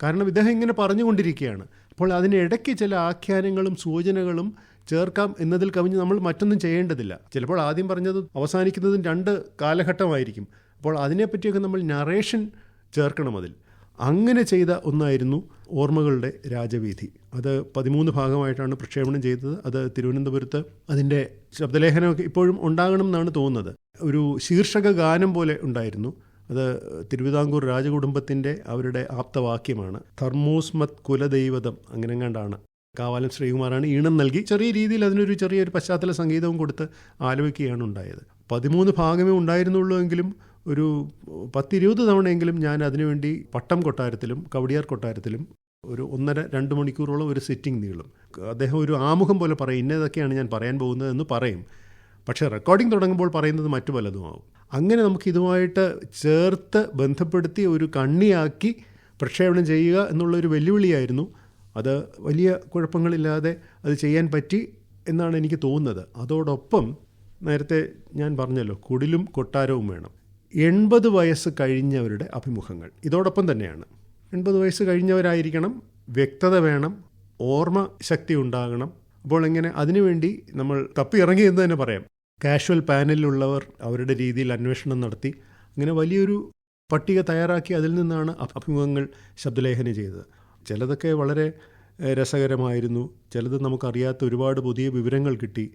കാരണം ഇദ്ദേഹം ഇങ്ങനെ പറഞ്ഞുകൊണ്ടിരിക്കുകയാണ്. അപ്പോൾ അതിനിടയ്ക്ക് ചില ആഖ്യാനങ്ങളും സൂചനകളും ചേർക്കാം എന്നതിൽ കവിഞ്ഞ് നമ്മൾ മറ്റൊന്നും ചെയ്യേണ്ടതില്ല. ചിലപ്പോൾ ആദ്യം പറഞ്ഞതും അവസാനിക്കുന്നതും 2 കാലഘട്ടമായിരിക്കും. അപ്പോൾ അതിനെപ്പറ്റിയൊക്കെ നമ്മൾ നറേഷൻ ചേർക്കണം അതിൽ. അങ്ങനെ ചെയ്ത ഒന്നായിരുന്നു ഓർമ്മകളുടെ രാജവീഥി. അത് 13 ഭാഗമായിട്ടാണ് പ്രക്ഷേപണം ചെയ്തത്. അത് തിരുവനന്തപുരത്ത് അതിൻ്റെ ശബ്ദലേഖനമൊക്കെ ഇപ്പോഴും ഉണ്ടാകണം എന്നാണ് തോന്നുന്നത്. ഒരു ശീർഷക ഗാനം പോലെ ഉണ്ടായിരുന്നു. അത് തിരുവിതാംകൂർ രാജകുടുംബത്തിൻ്റെ അവരുടെ ആപ്തവാക്യമാണ്. ധർമ്മോസ്മത് കുലദൈവതം അങ്ങനെ കണ്ടാണ്. കാവാലം ശ്രീകുമാറാണ് ഈണം നൽകി ചെറിയ രീതിയിൽ അതിനൊരു ചെറിയൊരു പശ്ചാത്തല സംഗീതവും കൊടുത്ത് ആലപിക്കുകയാണ് ഉണ്ടായത്. 13 ഭാഗമേ ഉണ്ടായിരുന്നുള്ളൂ എങ്കിലും ഒരു 10-20 തവണയെങ്കിലും ഞാൻ അതിനുവേണ്ടി പട്ടം കൊട്ടാരത്തിലും കവടിയാർ കൊട്ടാരത്തിലും ഒരു 1.5-2 മണിക്കൂറോളം ഒരു സിറ്റിംഗ് നീളും. അദ്ദേഹം ഒരു ആമുഖം പോലെ പറയും, ഇന്നതൊക്കെയാണ് ഞാൻ പറയാൻ പോകുന്നതെന്ന് പറയും. പക്ഷേ റെക്കോർഡിംഗ് തുടങ്ങുമ്പോൾ പറയുന്നത് മറ്റു പലതുമാവും. അങ്ങനെ നമുക്കിതുമായിട്ട് ചേർത്ത് ബന്ധപ്പെടുത്തി ഒരു കണ്ണിയാക്കി പ്രക്ഷേപണം ചെയ്യുക എന്നുള്ളൊരു വെല്ലുവിളിയായിരുന്നു. അത് വലിയ കുഴപ്പങ്ങളില്ലാതെ അത് ചെയ്യാൻ പറ്റി എന്നാണ് എനിക്ക് തോന്നുന്നത്. അതോടൊപ്പം നേരത്തെ ഞാൻ പറഞ്ഞല്ലോ, കുടിലും കൊട്ടാരവും വേണം. 80 വയസ്സ് കഴിഞ്ഞവരുടെ അഭിമുഖങ്ങൾ ഇതോടൊപ്പം തന്നെയാണ്. 80 വയസ്സ് കഴിഞ്ഞവരായിരിക്കണം, വ്യക്തത വേണം, ഓർമ്മ ശക്തി ഉണ്ടാകണം. അപ്പോൾ എങ്ങനെ അതിനുവേണ്ടി നമ്മൾ തപ്പി എന്ന് തന്നെ പറയാം. കാഷ്വൽ പാനലിലുള്ളവർ അവരുടെ രീതിയിൽ അന്വേഷണം നടത്തി അങ്ങനെ വലിയൊരു പട്ടിക തയ്യാറാക്കി അതിൽ നിന്നാണ് അഭിമുഖങ്ങൾ ശബ്ദലേഖനം ചെയ്തത്. ചിലതൊക്കെ വളരെ രസകരമായിരുന്നു, ചിലത് നമുക്കറിയാത്ത ഒരുപാട് പുതിയ വിവരങ്ങൾ കിട്ടി.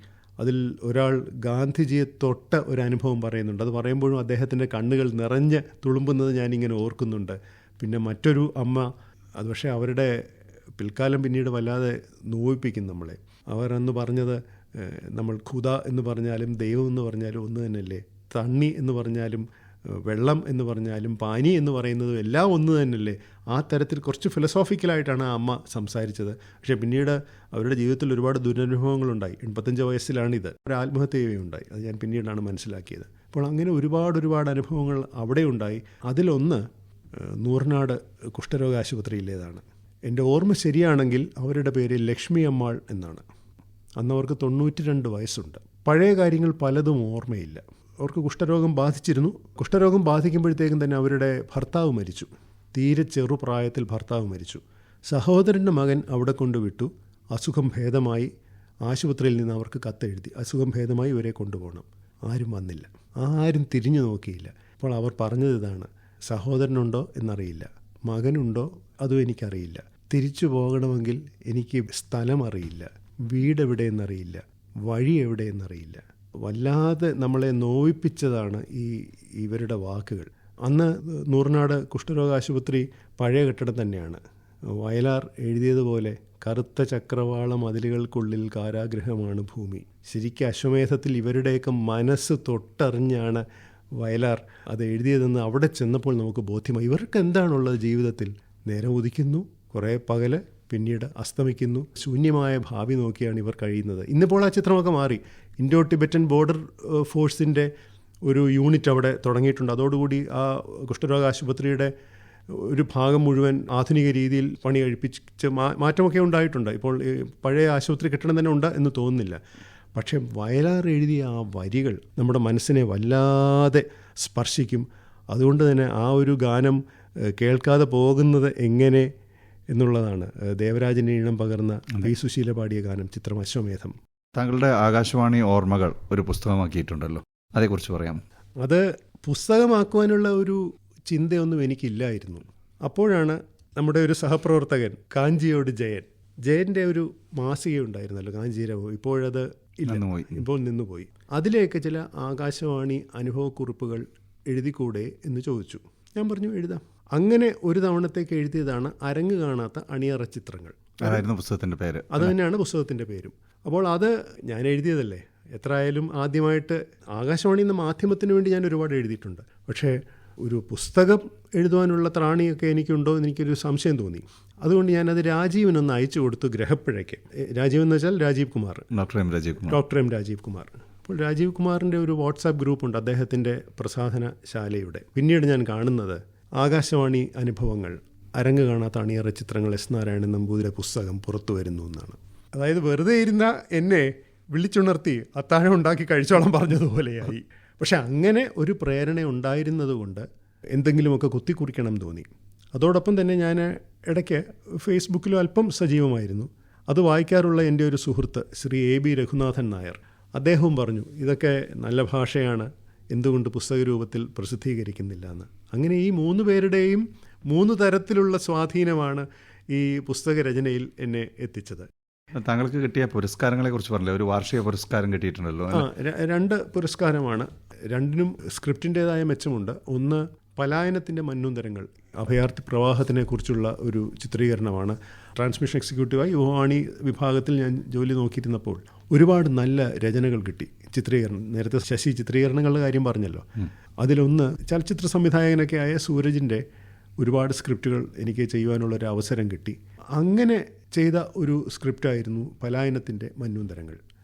അതിൽ ഒരാൾ ഗാന്ധിജിയെ തൊട്ട ഒരു അനുഭവം പറയുന്നുണ്ട്. അത് പറയുമ്പോഴും അദ്ദേഹത്തിൻ്റെ കണ്ണുകൾ നിറഞ്ഞ് തുളുമ്പുന്നത് ഞാനിങ്ങനെ ഓർക്കുന്നുണ്ട്. പിന്നെ മറ്റൊരു അമ്മ, അത് പക്ഷേ അവരുടെ പിൽക്കാലം പിന്നീട് വല്ലാതെ നോവിപ്പിക്കും നമ്മളെ. അവർ അന്ന് പറഞ്ഞത്, നമ്മൾ ഖുദ എന്ന് പറഞ്ഞാലും ദൈവം എന്ന് പറഞ്ഞാലും ഒന്ന് തന്നെയല്ലേ, തണ്ണി എന്ന് പറഞ്ഞാലും വെള്ളം എന്ന് പറഞ്ഞാലും പാനി എന്ന് പറയുന്നതും എല്ലാം ഒന്ന് തന്നെയല്ലേ. ആ തരത്തിൽ കുറച്ച് ഫിലോസോഫിക്കലായിട്ടാണ് ആ അമ്മ സംസാരിച്ചത്. പക്ഷേ പിന്നീട് അവരുടെ ജീവിതത്തിൽ ഒരുപാട് ദുരനുഭവങ്ങളുണ്ടായി. 85 വയസ്സിലാണിത്. ഒരു ആത്മഹത്യ ചെയ്യുകയുണ്ടായി. അത് ഞാൻ പിന്നീടാണ് മനസ്സിലാക്കിയത്. അപ്പോൾ അങ്ങനെ ഒരുപാട് അനുഭവങ്ങൾ അവിടെ ഉണ്ടായി. അതിലൊന്ന് നൂർനാട് കുഷ്ഠരോഗ ആശുപത്രിയിലേതാണ്. എൻ്റെ ഓർമ്മ ശരിയാണെങ്കിൽ അവരുടെ പേര് ലക്ഷ്മി അമ്മാൾ എന്നാണ്. അന്നവർക്ക് 92 വയസ്സുണ്ട്. പഴയ കാര്യങ്ങൾ പലതും ഓർമ്മയില്ല. അവർക്ക് കുഷ്ഠരോഗം ബാധിച്ചിരുന്നു. കുഷ്ഠരോഗം ബാധിക്കുമ്പോഴത്തേക്കും തന്നെ അവരുടെ ഭർത്താവ് മരിച്ചു. തീരെ ചെറുപ്രായത്തിൽ ഭർത്താവ് മരിച്ചു. സഹോദരൻ്റെ മകൻ അവിടെ കൊണ്ടുവിട്ടു. അസുഖം ഭേദമായി. ആശുപത്രിയിൽ നിന്ന് അവർക്ക് കത്തെഴുതി, അസുഖം ഭേദമായി ഇവരെ കൊണ്ടുപോകണം. ആരും വന്നില്ല, ആരും തിരിഞ്ഞു നോക്കിയില്ല. അപ്പോൾ അവർ പറഞ്ഞത് ഇതാണ്, സഹോദരനുണ്ടോ എന്നറിയില്ല, മകനുണ്ടോ അതും എനിക്കറിയില്ല, തിരിച്ചു പോകണമെങ്കിൽ എനിക്ക് സ്ഥലം അറിയില്ല, വീട് എവിടെയെന്നറിയില്ല, വഴി എവിടെയെന്നറിയില്ല. വല്ലാതെ നമ്മളെ നോവിപ്പിച്ചതാണ് ഇവരുടെ വാക്കുകൾ. അന്ന് നൂർനാട് കുഷ്ഠരോഗ ആശുപത്രി പഴയ കെട്ടിടം തന്നെയാണ്. വയലാർ എഴുതിയതുപോലെ കറുത്ത ചക്രവാള മതിലുകൾക്കുള്ളിൽ കാരാഗൃഹമാണ് ഭൂമി. ശരിക്കും അശ്വമേധത്തിൽ ഇവരുടെയൊക്കെ മനസ്സ് തൊട്ടറിഞ്ഞാണ് വയലാർ അത് എഴുതിയതെന്ന് അവിടെ ചെന്നപ്പോൾ നമുക്ക് ബോധ്യമായി. ഇവർക്ക് എന്താണുള്ളത് ജീവിതത്തിൽ? നേരം ഉദിക്കുന്നു, കുറേ പകല്, പിന്നീട് അസ്തമിക്കുന്നു. ശൂന്യമായ ഭാവി നോക്കിയാണ് ഇവർ കഴിയുന്നത്. ഇന്നിപ്പോൾ ആ ചിത്രമൊക്കെ മാറി. ഇൻഡോ ടിബറ്റൻ ബോർഡർ ഫോഴ്സിൻ്റെ ഒരു യൂണിറ്റ് അവിടെ തുടങ്ങിയിട്ടുണ്ട്. അതോടുകൂടി ആ കുഷ്ഠരോഗ ആശുപത്രിയുടെ ഒരു ഭാഗം മുഴുവൻ ആധുനിക രീതിയിൽ പണി കഴിപ്പിച്ച് മാറ്റമൊക്കെ ഉണ്ടായിട്ടുണ്ട്. ഇപ്പോൾ പഴയ ആശുപത്രി കെട്ടിടം തന്നെ ഉണ്ട് എന്ന് തോന്നുന്നില്ല. പക്ഷേ വയലാർ എഴുതിയ ആ വരികൾ നമ്മുടെ മനസ്സിനെ വല്ലാതെ സ്പർശിക്കും. അതുകൊണ്ട് തന്നെ ആ ഒരു ഗാനം കേൾക്കാതെ പോകുന്നത് എങ്ങനെ എന്നുള്ളതാണ് ദേവരാജൻ്റെ ഈണം പകർന്ന പി സുശീല പാടിയ ഗാനം ചിത്രം അശ്വമേധം. താങ്കളുടെ ആകാശവാണി ഓർമ്മകൾ ഒരു പുസ്തകമാക്കിയിട്ടുണ്ടല്ലോ, അതേക്കുറിച്ച് പറയാം. അത് പുസ്തകമാക്കുവാനുള്ള ഒരു ചിന്തയൊന്നും എനിക്കില്ലായിരുന്നു. അപ്പോഴാണ് നമ്മുടെ ഒരു സഹപ്രവർത്തകൻ കാഞ്ചിയോട് ജയൻ്റെ ഒരു മാസിക ഉണ്ടായിരുന്നല്ലോ കാഞ്ചീരവോ, ഇപ്പോഴത് ഇല്ല, ഇപ്പോൾ നിന്നുപോയി. അതിലേക്ക് ചില ആകാശവാണി അനുഭവക്കുറിപ്പുകൾ എഴുതിക്കൂടെ എന്ന് ചോദിച്ചു. ഞാൻ പറഞ്ഞു എഴുതാം. അങ്ങനെ ഒരു തവണത്തേക്ക് എഴുതിയതാണ് അരങ്ങ് കാണാത്ത അണിയറ ചിത്രങ്ങൾ. അതായിരുന്നു പുസ്തകത്തിൻ്റെ പേര്. അത് തന്നെയാണ് പുസ്തകത്തിൻ്റെ പേരും. അപ്പോൾ അത് ഞാൻ എഴുതിയതല്ലേ, എത്രയായാലും ആദ്യമായിട്ട് ആകാശവാണി എന്ന മാധ്യമത്തിന് വേണ്ടി ഞാൻ ഒരുപാട് എഴുതിയിട്ടുണ്ട്. പക്ഷേ ഒരു പുസ്തകം എഴുതുവാനുള്ള ത്രാണിയൊക്കെ എനിക്കുണ്ടോ എന്ന് എനിക്കൊരു സംശയം തോന്നി. അതുകൊണ്ട് ഞാനത് രാജീവിനൊന്ന് അയച്ചു കൊടുത്തു, ഗ്രഹപ്പിഴയ്ക്ക്. രാജീവ് എന്ന് വെച്ചാൽ രാജീവ് കുമാർ, ഡോക്ടർ എം രാജീവ് കുമാർ. അപ്പോൾ രാജീവ് കുമാറിൻ്റെ ഒരു വാട്സാപ്പ് ഗ്രൂപ്പുണ്ട് അദ്ദേഹത്തിൻ്റെ പ്രസാധനശാലയുടെ. പിന്നീട് ഞാൻ കാണുന്നത് ആകാശവാണി അനുഭവങ്ങൾ അരങ്ങ് കാണാത്ത അണിയറ ചിത്രങ്ങൾ എസ് നാരായണൻ നമ്പൂതിരെ പുസ്തകം പുറത്തു വരുന്നു എന്നാണ്. അതായത് വെറുതെ ഇരുന്ന എന്നെ വിളിച്ചുണർത്തി അത്താഴം ഉണ്ടാക്കി കഴിച്ചോളം പറഞ്ഞതുപോലെയായി. പക്ഷെ അങ്ങനെ ഒരു പ്രേരണ ഉണ്ടായിരുന്നതുകൊണ്ട് എന്തെങ്കിലുമൊക്കെ കുത്തിക്കുറിക്കണം തോന്നി. അതോടൊപ്പം തന്നെ ഞാൻ ഇടയ്ക്ക് ഫേസ്ബുക്കിലും അല്പം സജീവമായിരുന്നു. അത് വായിക്കാറുള്ള എൻ്റെ ഒരു സുഹൃത്ത് ശ്രീ AB രഘുനാഥൻ നായർ, അദ്ദേഹവും പറഞ്ഞു ഇതൊക്കെ നല്ല ഭാഷയാണ്, എന്തുകൊണ്ട് പുസ്തക രൂപത്തിൽ പ്രസിദ്ധീകരിക്കുന്നില്ല എന്ന്. അങ്ങനെ ഈ 3 പേരുടെയും 3 തരത്തിലുള്ള സ്വാധീനമാണ് ഈ പുസ്തക രചനയിൽ എന്നെ എത്തിച്ചത്. താങ്കൾക്ക് കിട്ടിയ പുരസ്കാരങ്ങളെ കുറിച്ച് പറഞ്ഞില്ലേ, ഒരു വാർഷിക പുരസ്കാരം കിട്ടിയിട്ടുണ്ടല്ലോ. 2 പുരസ്കാരമാണ്. 2നും സ്ക്രിപ്റ്റിൻ്റേതായ മെച്ചമുണ്ട്. ഒന്ന് പലായനത്തിൻ്റെ മന്നൂന്തരങ്ങൾ, അഭയാർത്ഥി പ്രവാഹത്തിനെ കുറിച്ചുള്ള ഒരു ചിത്രീകരണമാണ്. ട്രാൻസ്മിഷൻ എക്സിക്യൂട്ടീവായി യുവാണി വിഭാഗത്തിൽ ഞാൻ ജോലി നോക്കിയിരുന്നപ്പോൾ ഒരുപാട് നല്ല രചനകൾ കിട്ടി. ചിത്രീകരണം, നേരത്തെ ശശി ചിത്രീകരണങ്ങളുടെ കാര്യം പറഞ്ഞല്ലോ, അതിലൊന്ന് ചലച്ചിത്ര സംവിധായകനൊക്കെ ആയ സൂരജിൻ്റെ ഒരുപാട് സ്ക്രിപ്റ്റുകൾ എനിക്ക് ചെയ്യുവാനുള്ളൊരു അവസരം കിട്ടി. അങ്ങനെ ചെയ്ത ഒരു സ്ക്രിപ്റ്റായിരുന്നു പലായനത്തിൻ്റെ മന്നൂന്തരങ്ങൾ.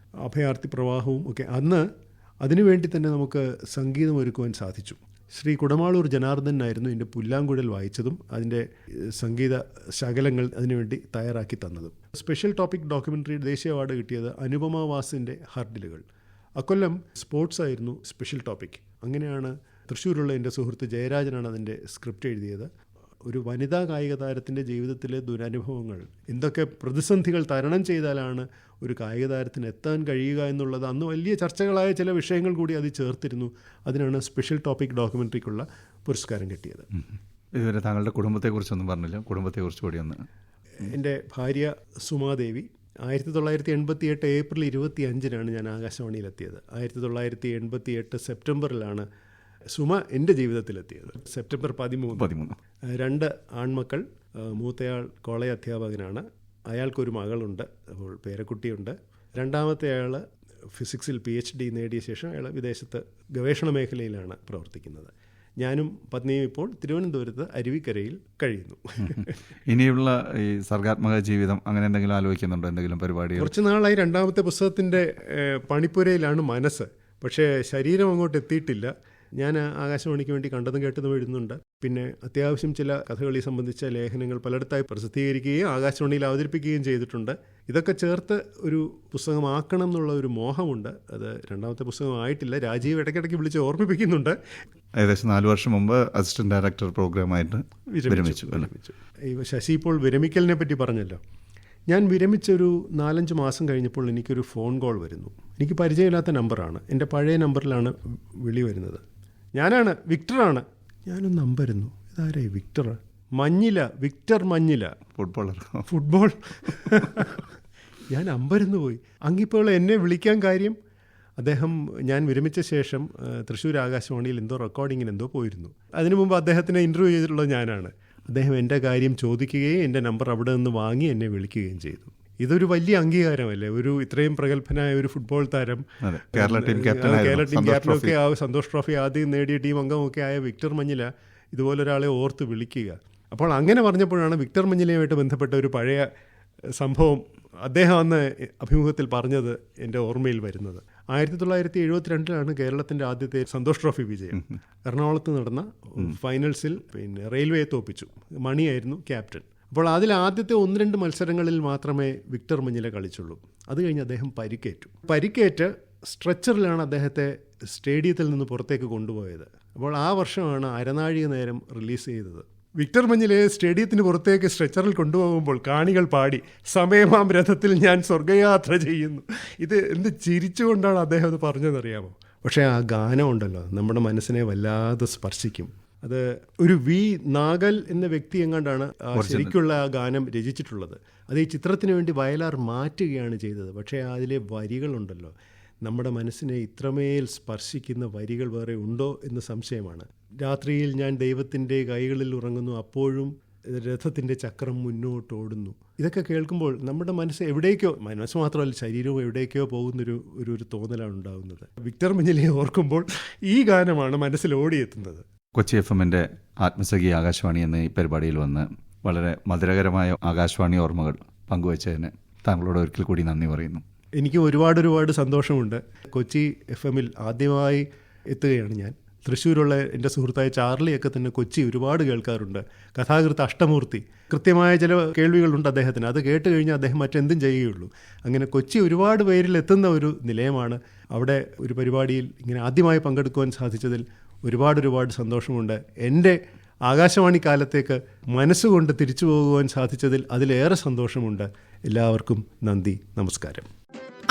അഭയാർത്ഥി പ്രവാഹവും ഒക്കെ അന്ന് അതിനുവേണ്ടി തന്നെ നമുക്ക് സംഗീതം ഒരുക്കുവാൻ സാധിച്ചു. ശ്രീ കുടമാളൂർ ജനാർദ്ദനായിരുന്നു എൻ്റെ പുല്ലാങ്കുഴൽ വായിച്ചതും അതിൻ്റെ സംഗീത ശകലങ്ങൾ അതിനുവേണ്ടി തയ്യാറാക്കി തന്നതും. സ്പെഷ്യൽ ടോപ്പിക് ഡോക്യുമെൻ്ററി ദേശീയ അവാർഡ് കിട്ടിയത് അനുപമ വാസിൻ്റെ ഹർഡിലുകൾ. അക്കൊല്ലം സ്പോർട്സ് ആയിരുന്നു സ്പെഷ്യൽ ടോപ്പിക്. അങ്ങനെയാണ് തൃശ്ശൂരുള്ള എൻ്റെ സുഹൃത്ത് ജയരാജനാണ് അതിൻ്റെ സ്ക്രിപ്റ്റ് എഴുതിയത്. ഒരു വനിതാ കായിക താരത്തിൻ്റെ ജീവിതത്തിലെ ദുരനുഭവങ്ങൾ, എന്തൊക്കെ പ്രതിസന്ധികൾ തരണം ചെയ്താലാണ് ഒരു കായിക താരത്തിന് എത്താൻ കഴിയുക എന്നുള്ളത് അന്ന് വലിയ ചർച്ചകളായ ചില വിഷയങ്ങൾ കൂടി അത് ചേർത്തിരുന്നു. അതിനാണ് സ്പെഷ്യൽ ടോപ്പിക് ഡോക്യുമെൻ്ററിക്കുള്ള പുരസ്കാരം കിട്ടിയത്. ഇതുവരെ താങ്കളുടെ കുടുംബത്തെക്കുറിച്ചൊന്നും പറഞ്ഞില്ല, കുടുംബത്തെക്കുറിച്ച് കൂടി ഒന്ന്. എൻ്റെ ഭാര്യ സുമാദേവി. 1988 ഏപ്രിൽ 25 ഞാൻ ആകാശവാണിയിലെത്തിയത്. 1988 സെപ്റ്റംബറിലാണ് സുമ എൻ്റെ ജീവിതത്തിലെത്തിയത്. സെപ്റ്റംബർ 13. 2 ആൺമക്കൾ. മൂത്തയാൾ കോളേജ് അധ്യാപകനാണ്, അയാൾക്കൊരു മകളുണ്ട്, അപ്പോൾ പേരക്കുട്ടിയുണ്ട്. രണ്ടാമത്തെ ആൾ ഫിസിക്സിൽ PhD നേടിയ ശേഷം അയാൾ വിദേശത്ത് ഗവേഷണ മേഖലയിലാണ് പ്രവർത്തിക്കുന്നത്. ഞാനും പത്നിയും ഇപ്പോൾ തിരുവനന്തപുരത്ത് അരുവിക്കരയിൽ കഴിയുന്നു. ഇനിയുള്ള ഈ സർഗാത്മക ജീവിതം അങ്ങനെ എന്തെങ്കിലും ആലോചിക്കുന്നുണ്ടോ, എന്തെങ്കിലും പരിപാടികൾ? കുറച്ച് നാളായി 2ാമത്തെ പുസ്തകത്തിൻ്റെ പണിപ്പുരയിലാണ് മനസ്സ്, പക്ഷേ ശരീരം അങ്ങോട്ട് എത്തിയിട്ടില്ല. ഞാൻ ആകാശവാണിക്ക് വേണ്ടി കണ്ടതും കേട്ടതും എഴുതുന്നുണ്ട്. പിന്നെ അത്യാവശ്യം ചില കഥകളി സംബന്ധിച്ച ലേഖനങ്ങൾ പലയിടത്തായി പ്രസിദ്ധീകരിക്കുകയും ആകാശവാണിയിൽ അവതരിപ്പിക്കുകയും ചെയ്തിട്ടുണ്ട്. ഇതൊക്കെ ചേർത്ത് ഒരു പുസ്തകമാക്കണം എന്നുള്ള ഒരു മോഹമുണ്ട്. അത് 2ാമത്തെ പുസ്തകമായിട്ടില്ല. രാജീവ് ഇടയ്ക്കിടയ്ക്ക് വിളിച്ച് ഓർമ്മിപ്പിക്കുന്നുണ്ട്. ഏകദേശം 4 വർഷം മുമ്പ് അസിസ്റ്റന്റ് ഡയറക്ടർ പ്രോഗ്രാമായിട്ട് വിരമിച്ചു. ശശി ഇപ്പോൾ വിരമിക്കലിനെ പറ്റി പറഞ്ഞല്ലോ. ഞാൻ വിരമിച്ചൊരു 4-5 മാസം കഴിഞ്ഞപ്പോൾ എനിക്കൊരു ഫോൺ കോൾ വരുന്നു. എനിക്ക് പരിചയമില്ലാത്ത നമ്പറാണ്. എൻ്റെ പഴയ നമ്പറിലാണ് വിളി വരുന്നത്. ഞാനാണ്, വിക്ടറാണ്. ഞാനൊന്ന് നമ്പരുന്നു, ഇതാരേ വിക്ടർ? Victor Manjila, football. ഞാൻ അമ്പരന്ന് പോയി. അങ്ങിപ്പോൾ എന്നെ വിളിക്കാൻ കാര്യം, അദ്ദേഹം ഞാൻ വിരമിച്ച ശേഷം തൃശ്ശൂർ ആകാശവാണിയിൽ എന്തോ റെക്കോർഡിങ്ങിന് എന്തോ പോയിരുന്നു. അതിനു മുമ്പ് അദ്ദേഹത്തിനെ ഇൻ്റർവ്യൂ ചെയ്തിട്ടുള്ളത് ഞാനാണ്. അദ്ദേഹം എൻ്റെ കാര്യം ചോദിക്കുകയും എൻ്റെ നമ്പർ അവിടെ നിന്ന് വാങ്ങി എന്നെ വിളിക്കുകയും ചെയ്തു. ഇതൊരു വലിയ അംഗീകാരമല്ലേ? ഒരു ഇത്രയും പ്രഗത്ഭനായ ഒരു ഫുട്ബോൾ താരം, കേരള ടീം ക്യാപ്റ്റനൊക്കെ സന്തോഷ് ട്രോഫി ആദ്യം നേടിയ ടീം അംഗമൊക്കെ ആയ വിക്ടർ മഞ്ഞില ഇതുപോലൊരാളെ ഓർത്ത് വിളിക്കുക. അപ്പോൾ അങ്ങനെ പറഞ്ഞപ്പോഴാണ് വിക്ടർ മഞ്ഞിലയുമായിട്ട് ബന്ധപ്പെട്ട ഒരു പഴയ സംഭവം അദ്ദേഹം അന്ന് അഭിമുഖത്തിൽ പറഞ്ഞത് എൻ്റെ ഓർമ്മയിൽ വരുന്നത്. 1972 കേരളത്തിൻ്റെ ആദ്യത്തെ സന്തോഷ് ട്രോഫി വിജയം. എറണാകുളത്ത് നടന്ന ഫൈനൽസിൽ റെയിൽവേയെ തോപ്പിച്ചു. മണിയായിരുന്നു ക്യാപ്റ്റൻ. അപ്പോൾ അതിൽ ആദ്യത്തെ 1-2 മത്സരങ്ങളിൽ മാത്രമേ വിക്ടർ മഞ്ഞില കളിച്ചുള്ളൂ. അത് കഴിഞ്ഞ് അദ്ദേഹം പരിക്കേറ്റ് സ്ട്രെച്ചറിലാണ് അദ്ദേഹത്തെ സ്റ്റേഡിയത്തിൽ നിന്ന് പുറത്തേക്ക് കൊണ്ടുപോയത്. അപ്പോൾ ആ വർഷമാണ് അരനാഴിക നേരം റിലീസ് ചെയ്തത്. വിക്ടർ മഞ്ഞിലെ സ്റ്റേഡിയത്തിന് പുറത്തേക്ക് സ്ട്രെച്ചറിൽ കൊണ്ടുപോകുമ്പോൾ കാണികൾ പാടി സമയമാം രഥത്തിൽ ഞാൻ സ്വർഗയാത്ര ചെയ്യുന്നു. ഇത് എന്ത് ചിരിച്ചുകൊണ്ടാണ് അദ്ദേഹം അത് പറഞ്ഞതെന്നറിയാമോ? പക്ഷേ ആ ഗാനം ഉണ്ടല്ലോ, നമ്മുടെ മനസ്സിനെ വല്ലാതെ സ്പർശിക്കും. അത് ഒരു നാഗൽ എന്ന വ്യക്തി എങ്ങാണ്ടാണ് ശരിക്കുള്ള ആ ഗാനം രചിച്ചിട്ടുള്ളത്. അത് ഈ ചിത്രത്തിന് വേണ്ടി വയലാർ മാറ്റുകയാണ് ചെയ്തത്. പക്ഷേ അതിലെ വരികളുണ്ടല്ലോ, നമ്മുടെ മനസ്സിനെ ഇത്രമേൽ സ്പർശിക്കുന്ന വരികൾ വേറെ ഉണ്ടോ എന്ന് സംശയമാണ്. രാത്രിയിൽ ഞാൻ ദൈവത്തിൻ്റെ കൈകളിൽ ഉറങ്ങുന്നു, അപ്പോഴും രഥത്തിൻ്റെ ചക്രം മുന്നോട്ട് ഓടുന്നു. ഇതൊക്കെ കേൾക്കുമ്പോൾ നമ്മുടെ മനസ്സ് എവിടേക്കോ, മനസ്സ് മാത്രമല്ല ശരീരവും എവിടേക്കോ പോകുന്നൊരു തോന്നലാണ് ഉണ്ടാകുന്നത്. വിക്ടർ മഞ്ഞിലയെ ഓർക്കുമ്പോൾ ഈ ഗാനമാണ് മനസ്സിൽ ഓടിയെത്തുന്നത്. കൊച്ചി FM-ന്റെ ആത്മസഖി ആകാശവാണി എന്ന ഈ പരിപാടിയിൽ വന്ന് വളരെ മധുരകരമായ ആകാശവാണി ഓർമ്മകൾ പങ്കുവച്ചതിന് താങ്കളോട് ഒരിക്കൽ കൂടി നന്ദി പറയുന്നു. എനിക്ക് ഒരുപാട് സന്തോഷമുണ്ട്. കൊച്ചി FM-ൽ ആദ്യമായി എത്തുകയാണ് ഞാൻ. തൃശ്ശൂരുള്ള എൻ്റെ സുഹൃത്തായ ചാർലിയൊക്കെ തന്നെ കൊച്ചി ഒരുപാട് കേൾക്കാറുണ്ട്. കഥാകൃത്ത് അഷ്ടമൂർത്തി, കൃത്യമായ ചില കേൾവികളുണ്ട് അദ്ദേഹത്തിന്. അത് കേട്ട് കഴിഞ്ഞാൽ അദ്ദേഹം മറ്റെന്തും ചെയ്യുകയുള്ളൂ. അങ്ങനെ കൊച്ചി ഒരുപാട് പേരിൽ എത്തുന്ന ഒരു നിലയമാണ്. അവിടെ ഒരു പരിപാടിയിൽ ഇങ്ങനെ ആദ്യമായി പങ്കെടുക്കുവാൻ സാധിച്ചതിൽ ഒരുപാട് സന്തോഷമുണ്ട്. എൻ്റെ ആകാശവാണി കാലത്തേക്ക് മനസ്സുകൊണ്ട് തിരിച്ചു പോകുവാൻ സാധിച്ചതിൽ അതിലേറെ സന്തോഷമുണ്ട്. എല്ലാവർക്കും നന്ദി, നമസ്കാരം.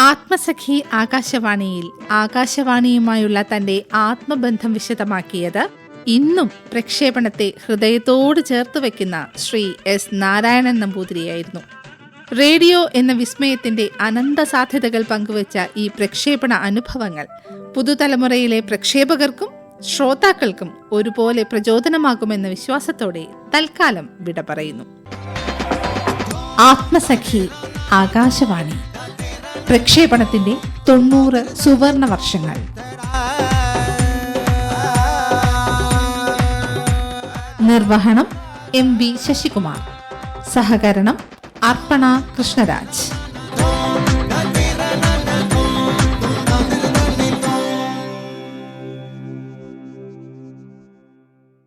ആത്മസഖി ആകാശവാണിയിൽ ആകാശവാണിയുമായുള്ള തന്റെ ആത്മബന്ധം വിശദമാക്കിയത് ഇന്നും പ്രക്ഷേപണത്തെ ഹൃദയത്തോട് ചേർത്ത് വയ്ക്കുന്ന ശ്രീ എസ് നാരായണൻ നമ്പൂതിരിയായിരുന്നു. റേഡിയോ എന്ന വിസ്മയത്തിന്റെ അനന്ത സാധ്യതകൾ പങ്കുവച്ച ഈ പ്രക്ഷേപണ അനുഭവങ്ങൾ പുതുതലമുറയിലെ പ്രക്ഷേപകർക്കും ശ്രോതാക്കൾക്കും ഒരുപോലെ പ്രചോദനമാകുമെന്ന വിശ്വാസത്തോടെ തൽക്കാലം വിട പറയുന്നു. ആത്മസഖി ആകാശവാണി പ്രക്ഷേപണത്തിന്റെ 90 സുവർണ വർഷങ്ങൾ. നിർവഹണം MB ശശികുമാർ. സഹകരണം അർപ്പണ കൃഷ്ണരാജ്.